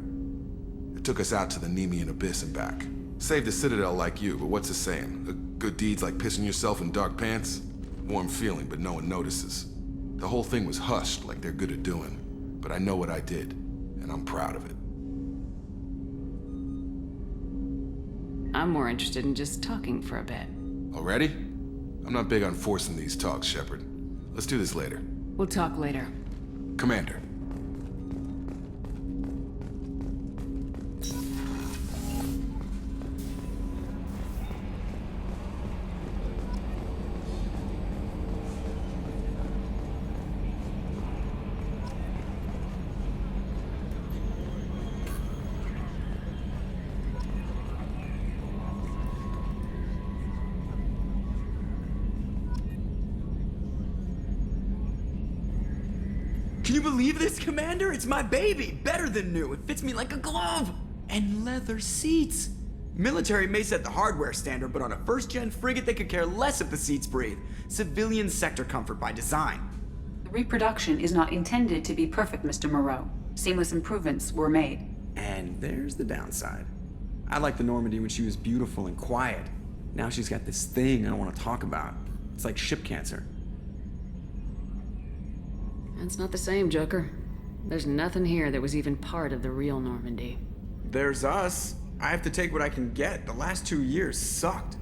It took us out to the Nemean Abyss and back. Saved the Citadel like you, but what's the saying? Good deeds like pissing yourself in dark pants? Warm feeling, but no one notices. The whole thing was hushed like they're good at doing. But I know what I did, and I'm proud of it. I'm more interested in just talking for a bit. Already? I'm not big on forcing these talks, Shepard. Let's do this later. We'll talk later. Commander. Can you believe this, Commander? It's my baby! Better than new. It fits me like a glove! And leather seats! Military may set the hardware standard, but on a first-gen frigate, they could care less if the seats breathe. Civilian sector comfort by design. The reproduction is not intended to be perfect, Mr. Moreau. Seamless improvements were made. And there's the downside. I liked the Normandy when she was beautiful and quiet. Now she's got this thing I don't want to talk about. It's like ship cancer. That's not the same, Joker. There's nothing here that was even part of the real Normandy. There's us. I have to take what I can get. The last 2 years sucked.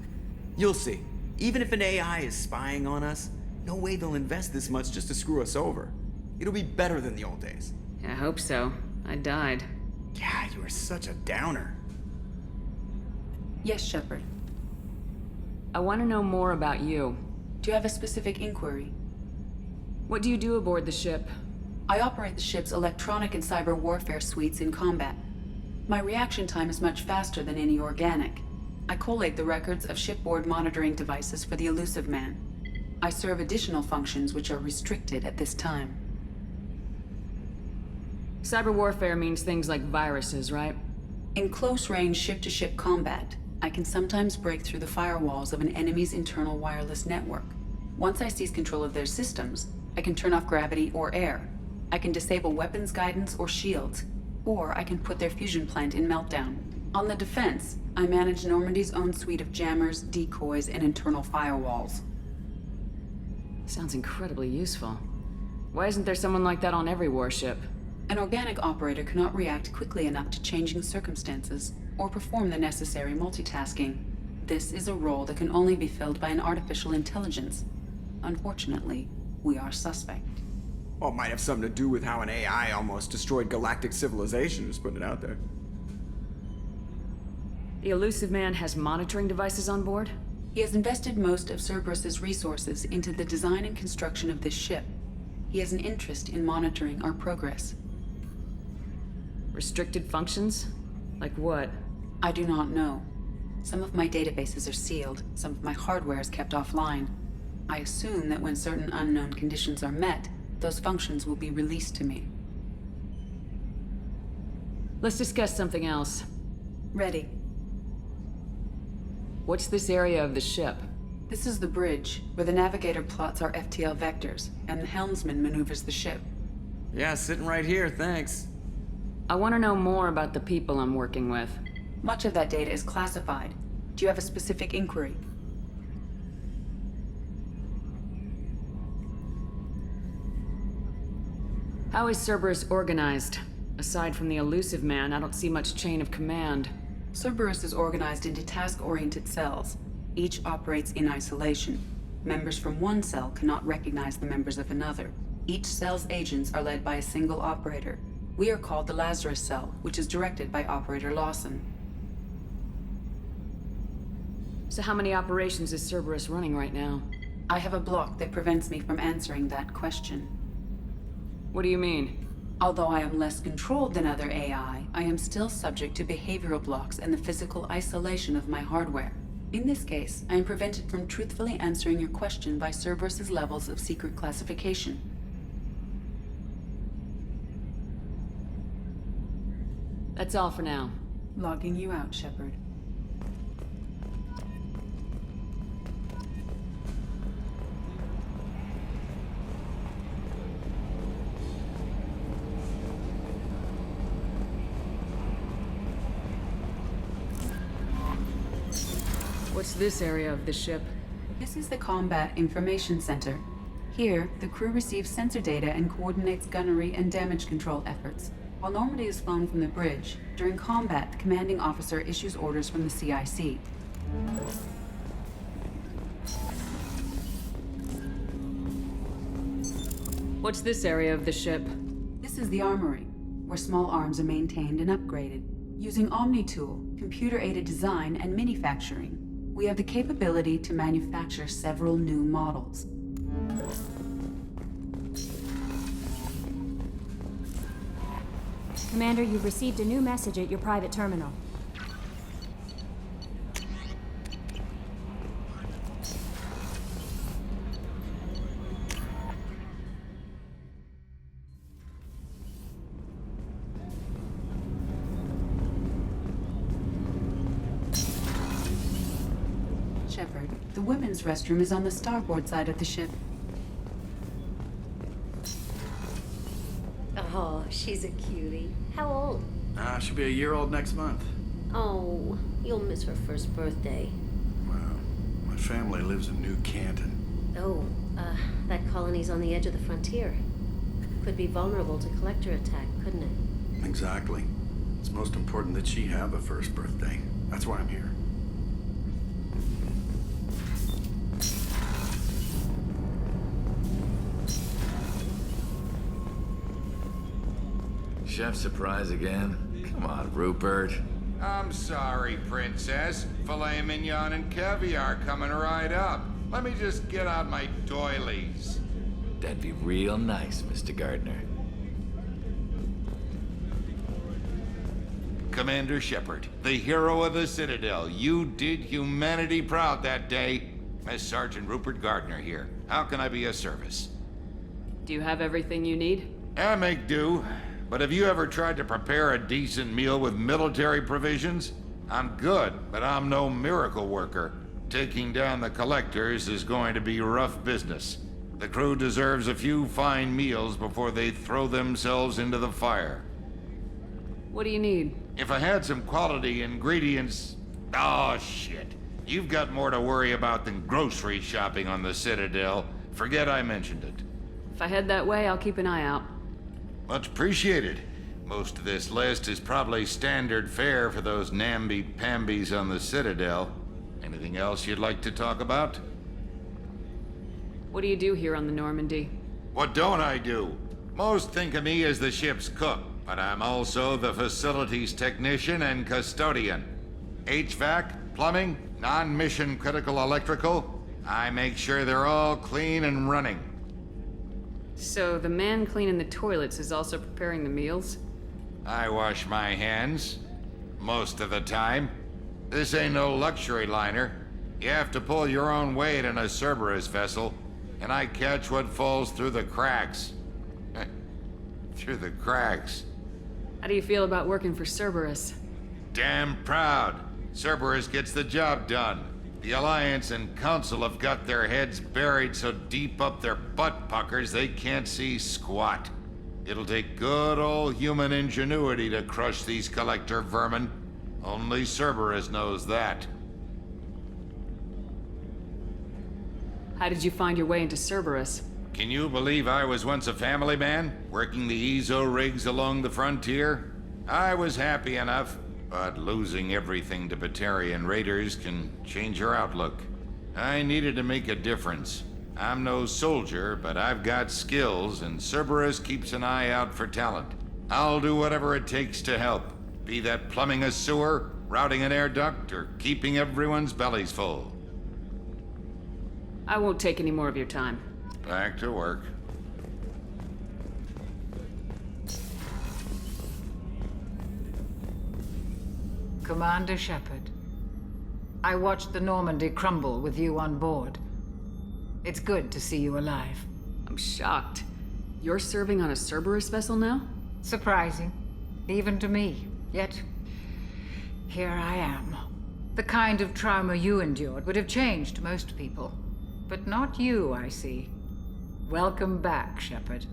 You'll see. Even if an AI is spying on us, no way they'll invest this much just to screw us over. It'll be better than the old days. I hope so. I died. God, you are such a downer. Yes, Shepard. I want to know more about you. Do you have a specific inquiry? What do you do aboard the ship? I operate the ship's electronic and cyber warfare suites in combat. My reaction time is much faster than any organic. I collate the records of shipboard monitoring devices for the Elusive Man. I serve additional functions which are restricted at this time. Cyber warfare means things like viruses, right? In close-range ship-to-ship combat, I can sometimes break through the firewalls of an enemy's internal wireless network. Once I seize control of their systems, I can turn off gravity or air. I can disable weapons guidance or shields, or I can put their fusion plant in meltdown. On the defense, I manage Normandy's own suite of jammers, decoys, and internal firewalls. Sounds incredibly useful. Why isn't there someone like that on every warship? An organic operator cannot react quickly enough to changing circumstances, or perform the necessary multitasking. This is a role that can only be filled by an artificial intelligence. Unfortunately, we are suspect. Well, it might have something to do with how an AI almost destroyed galactic civilization, just putting it out there. The Elusive Man has monitoring devices on board? He has invested most of Cerberus's resources into the design and construction of this ship. He has an interest in monitoring our progress. Restricted functions? Like what? I do not know. Some of my databases are sealed, some of my hardware is kept offline. I assume that when certain unknown conditions are met, those functions will be released to me. Let's discuss something else. Ready. What's this area of the ship? This is the bridge, where the navigator plots our FTL vectors, and the helmsman maneuvers the ship. Yeah, sitting right here, thanks. I want to know more about the people I'm working with. Much of that data is classified. Do you have a specific inquiry? How is Cerberus organized? Aside from the Elusive Man, I don't see much chain of command. Cerberus is organized into task-oriented cells. Each operates in isolation. Members from one cell cannot recognize the members of another. Each cell's agents are led by a single operator. We are called the Lazarus Cell, which is directed by Operator Lawson. So how many operations is Cerberus running right now? I have a block that prevents me from answering that question. What do you mean? Although I am less controlled than other AI, I am still subject to behavioral blocks and the physical isolation of my hardware. In this case, I am prevented from truthfully answering your question by Cerberus's levels of secret classification. That's all for now. Logging you out, Shepard. What's this area of the ship? This is the Combat Information Center. Here, the crew receives sensor data and coordinates gunnery and damage control efforts. While Normandy is flown from the bridge, during combat, the commanding officer issues orders from the CIC. What's this area of the ship? This is the armory, where small arms are maintained and upgraded. Using OmniTool, computer-aided design, and manufacturing, we have the capability to manufacture several new models. Commander, you've received a new message at your private terminal. Shepard, the women's restroom is on the starboard side of the ship. Oh, she's a cutie. How old? She'll be a year old next month. Oh, you'll miss her first birthday. Wow. My family lives in New Canton. Oh, that colony's on the edge of the frontier. Could be vulnerable to collector attack, couldn't it? Exactly. It's most important that she have a first birthday. That's why I'm here. Chef surprise again? Come on, Rupert. I'm sorry, Princess. Filet mignon and caviar coming right up. Let me just get out my doilies. That'd be real nice, Mr. Gardner. Commander Shepard, the hero of the Citadel. You did humanity proud that day. Miss Sergeant Rupert Gardner here. How can I be of service? Do you have everything you need? I make do. But have you ever tried to prepare a decent meal with military provisions? I'm good, but I'm no miracle worker. Taking down the collectors is going to be rough business. The crew deserves a few fine meals before they throw themselves into the fire. What do you need? If I had some quality ingredients... Oh, shit. You've got more to worry about than grocery shopping on the Citadel. Forget I mentioned it. If I head that way, I'll keep an eye out. Much appreciated. Most of this list is probably standard fare for those namby-pambies on the Citadel. Anything else you'd like to talk about? What do you do here on the Normandy? What don't I do? Most think of me as the ship's cook, but I'm also the facilities technician and custodian. HVAC, plumbing, non-mission critical electrical. I make sure they're all clean and running. So the man cleaning the toilets is also preparing the meals? I wash my hands. Most of the time. This ain't no luxury liner. You have to pull your own weight in a Cerberus vessel, and I catch what falls through the cracks. Through the cracks. How do you feel about working for Cerberus? Damn proud. Cerberus gets the job done. The Alliance and Council have got their heads buried so deep up their butt puckers they can't see squat. It'll take good old human ingenuity to crush these collector vermin. Only Cerberus knows that. How did you find your way into Cerberus? Can you believe I was once a family man, working the EZO rigs along the frontier? I was happy enough. But losing everything to Batarian raiders can change your outlook. I needed to make a difference. I'm no soldier, but I've got skills, and Cerberus keeps an eye out for talent. I'll do whatever it takes to help. Be that plumbing a sewer, routing an air duct, or keeping everyone's bellies full. I won't take any more of your time. Back to work. Commander Shepard, I watched the Normandy crumble with you on board. It's good to see you alive. I'm shocked. You're serving on a Cerberus vessel now? Surprising. Even to me. Yet, here I am. The kind of trauma you endured would have changed most people. But not you, I see. Welcome back, Shepard.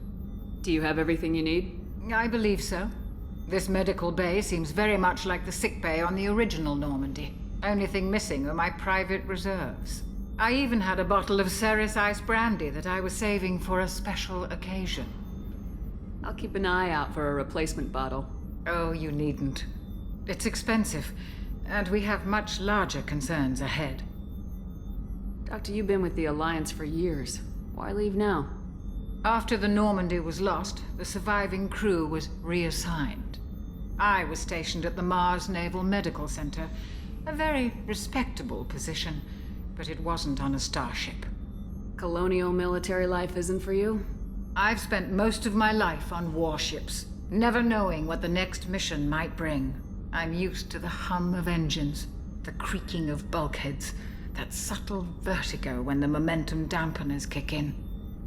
Do you have everything you need? I believe so. This medical bay seems very much like the sick bay on the original Normandy. Only thing missing are my private reserves. I even had a bottle of Ceres Ice brandy that I was saving for a special occasion. I'll keep an eye out for a replacement bottle. Oh, you needn't. It's expensive, and we have much larger concerns ahead. Doctor, you've been with the Alliance for years. Why leave now? After the Normandy was lost, the surviving crew was reassigned. I was stationed at the Mars Naval Medical Center, a very respectable position, but it wasn't on a starship. Colonial military life isn't for you? I've spent most of my life on warships, never knowing what the next mission might bring. I'm used to the hum of engines, the creaking of bulkheads, that subtle vertigo when the momentum dampeners kick in.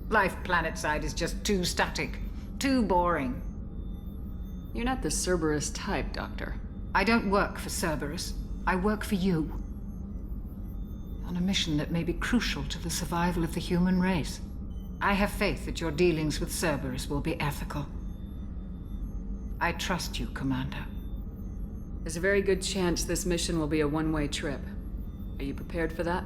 Life planetside is just too static, too boring. You're not the Cerberus type, Doctor. I don't work for Cerberus. I work for you. On a mission that may be crucial to the survival of the human race. I have faith that your dealings with Cerberus will be ethical. I trust you, Commander. There's a very good chance this mission will be a one-way trip. Are you prepared for that?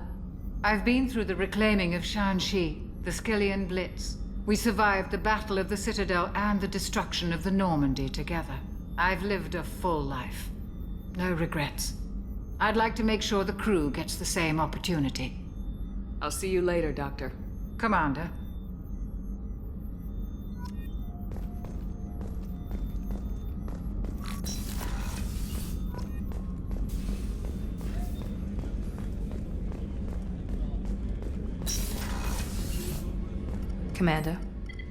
I've been through the reclaiming of Shanxi, the Skyllian Blitz. We survived the Battle of the Citadel and the destruction of the Normandy together. I've lived a full life. No regrets. I'd like to make sure the crew gets the same opportunity. I'll see you later, Doctor. Commander. Commander,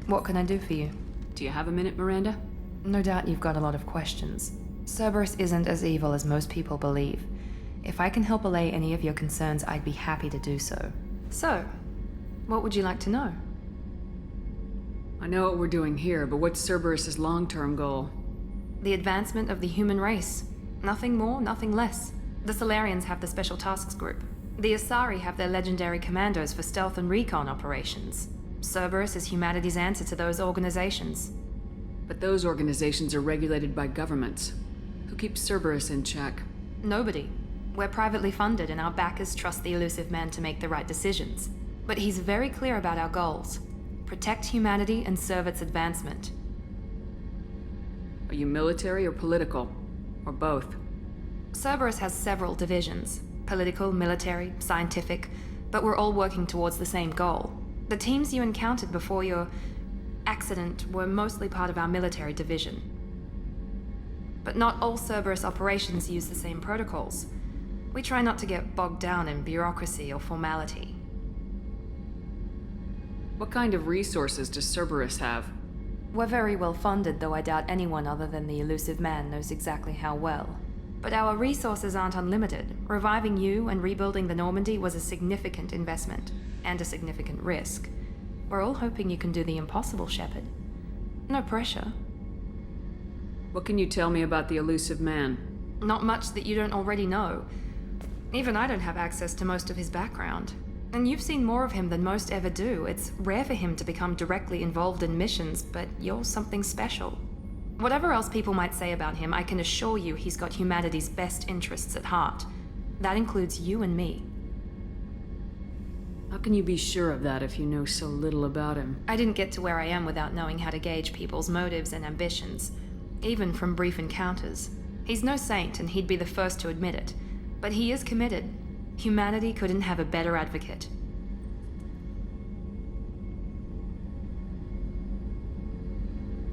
what can I do for you? Do you have a minute, Miranda? No doubt you've got a lot of questions. Cerberus isn't as evil as most people believe. If I can help allay any of your concerns, I'd be happy to do so. So, what would you like to know? I know what we're doing here, but what's Cerberus's long-term goal? The advancement of the human race. Nothing more, nothing less. The Solarians have the Special Tasks Group. The Asari have their legendary commandos for stealth and recon operations. Cerberus is humanity's answer to those organizations. But those organizations are regulated by governments. Who keeps Cerberus in check? Nobody. We're privately funded and our backers trust the Elusive Man to make the right decisions. But he's very clear about our goals. Protect humanity and serve its advancement. Are you military or political? Or both? Cerberus has several divisions. Political, military, scientific. But we're all working towards the same goal. The teams you encountered before your accident were mostly part of our military division. But not all Cerberus operations use the same protocols. We try not to get bogged down in bureaucracy or formality. What kind of resources does Cerberus have? We're very well funded, though I doubt anyone other than the Elusive Man knows exactly how well. But our resources aren't unlimited. Reviving you and rebuilding the Normandy was a significant investment, and a significant risk. We're all hoping you can do the impossible, Shepard. No pressure. What can you tell me about the Elusive Man? Not much that you don't already know. Even I don't have access to most of his background. And you've seen more of him than most ever do. It's rare for him to become directly involved in missions, but you're something special. Whatever else people might say about him, I can assure you he's got humanity's best interests at heart. That includes you and me. How can you be sure of that if you know so little about him? I didn't get to where I am without knowing how to gauge people's motives and ambitions, even from brief encounters. He's no saint, and he'd be the first to admit it. But he is committed. Humanity couldn't have a better advocate.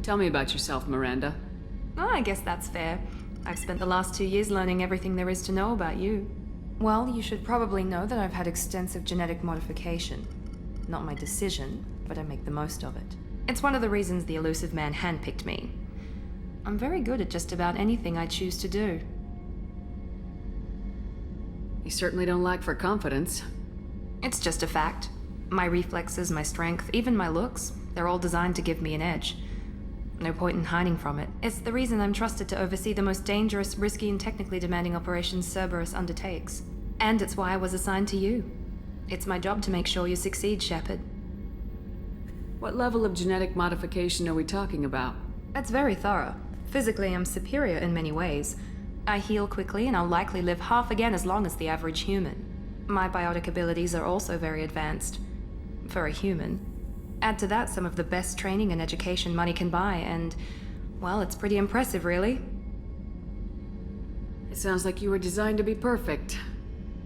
Tell me about yourself, Miranda. Oh, I guess that's fair. I've spent the last 2 years learning everything there is to know about you. Well, you should probably know that I've had extensive genetic modification. Not my decision, but I make the most of it. It's one of the reasons the Elusive Man handpicked me. I'm very good at just about anything I choose to do. You certainly don't lack for confidence. It's just a fact. My reflexes, my strength, even my looks, they're all designed to give me an edge. No point in hiding from it. It's the reason I'm trusted to oversee the most dangerous, risky, and technically demanding operations Cerberus undertakes. And it's why I was assigned to you. It's my job to make sure you succeed, Shepard. What level of genetic modification are we talking about? That's very thorough. Physically, I'm superior in many ways. I heal quickly, and I'll likely live half again as long as the average human. My biotic abilities are also very advanced. For a human. Add to that some of the best training and education money can buy, and, well, it's pretty impressive, really. It sounds like you were designed to be perfect.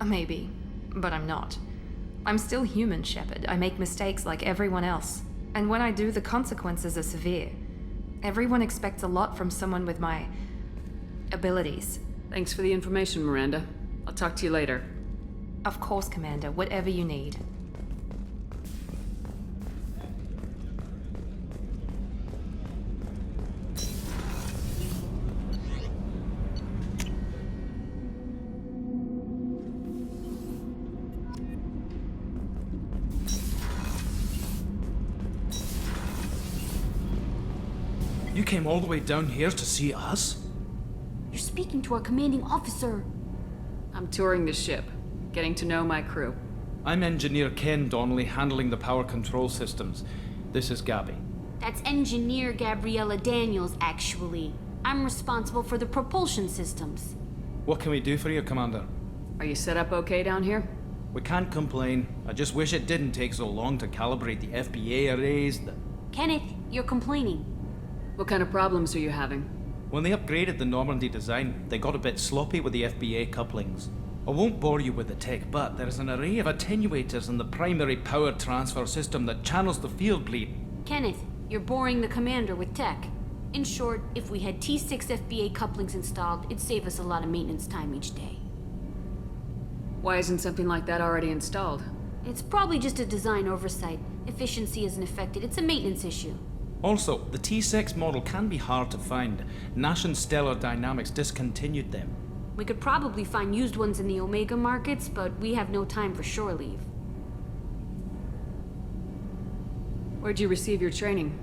Maybe, but I'm not. I'm still human, Shepard. I make mistakes like everyone else. And when I do, the consequences are severe. Everyone expects a lot from someone with my abilities. Thanks for the information, Miranda. I'll talk to you later. Of course, Commander. Whatever you need. You came all the way down here to see us? You're speaking to our commanding officer. I'm touring the ship, getting to know my crew. I'm Engineer Ken Donnelly, handling the power control systems. This is Gabby. That's Engineer Gabriella Daniels, actually. I'm responsible for the propulsion systems. What can we do for you, Commander? Are you set up okay down here? We can't complain. I just wish it didn't take so long to calibrate the FBA arrays. Kenneth, you're complaining. What kind of problems are you having? When they upgraded the Normandy design, they got a bit sloppy with the FBA couplings. I won't bore you with the tech, but there is an array of attenuators in the primary power transfer system that channels the field bleed. Kenneth, you're boring the commander with tech. In short, if we had T6 FBA couplings installed, it'd save us a lot of maintenance time each day. Why isn't something like that already installed? It's probably just a design oversight. Efficiency isn't affected. It's a maintenance issue. Also, the T6 model can be hard to find. Nash and Stellar Dynamics discontinued them. We could probably find used ones in the Omega markets, but we have no time for shore leave. Where'd you receive your training?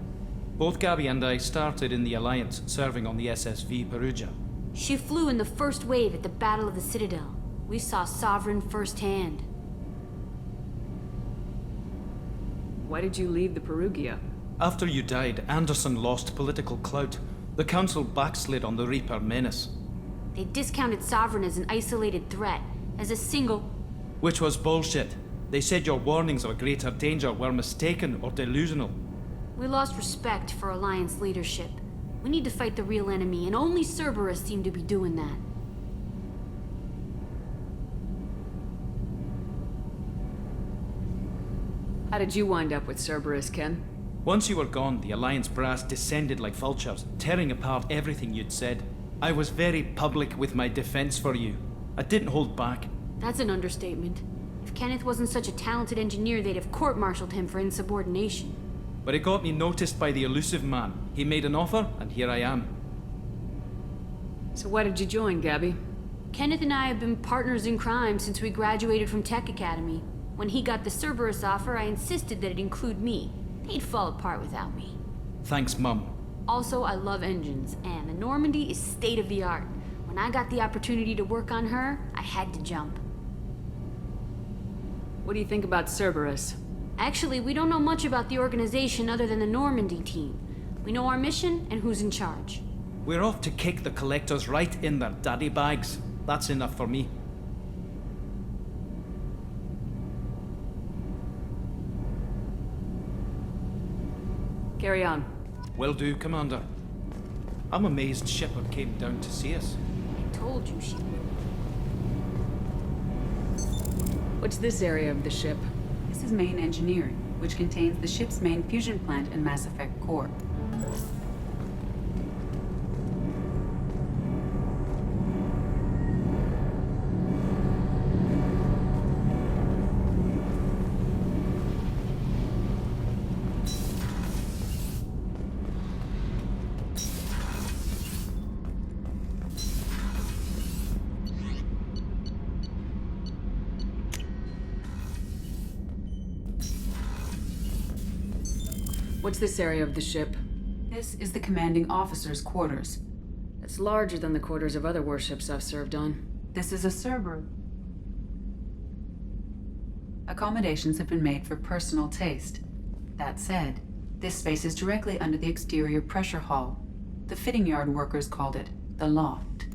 Both Gabby and I started in the Alliance, serving on the SSV Perugia. She flew in the first wave at the Battle of the Citadel. We saw Sovereign firsthand. Why did you leave the Perugia? After you died, Anderson lost political clout. The Council backslid on the Reaper menace. They discounted Sovereign as an isolated threat, as a single... Which was bullshit. They said your warnings of greater danger were mistaken or delusional. We lost respect for Alliance leadership. We need to fight the real enemy, and only Cerberus seemed to be doing that. How did you wind up with Cerberus, Ken? Once you were gone, the Alliance brass descended like vultures, tearing apart everything you'd said. I was very public with my defense for you. I didn't hold back. That's an understatement. If Kenneth wasn't such a talented engineer, they'd have court-martialed him for insubordination. But it got me noticed by the elusive man. He made an offer, and here I am. So why did you join, Gabby? Kenneth and I have been partners in crime since we graduated from Tech Academy. When he got the Cerberus offer, I insisted that it include me. They'd fall apart without me. Thanks, Mum. Also, I love engines, and the Normandy is state-of-the-art. When I got the opportunity to work on her, I had to jump. What do you think about Cerberus? Actually, we don't know much about the organization other than the Normandy team. We know our mission and who's in charge. We're off to kick the Collectors right in their daddy bags. That's enough for me. Carry on. Will do, Commander. I'm amazed Shepard came down to see us. I told you she would. What's this area of the ship? This is main engineering, which contains the ship's main fusion plant and Mass Effect core. What's this area of the ship? This is the commanding officer's quarters. It's larger than the quarters of other warships I've served on. This is a Cerber. Accommodations have been made for personal taste. That said, this space is directly under the exterior pressure hull. The fitting yard workers called it the loft.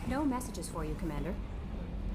No messages for you, Commander.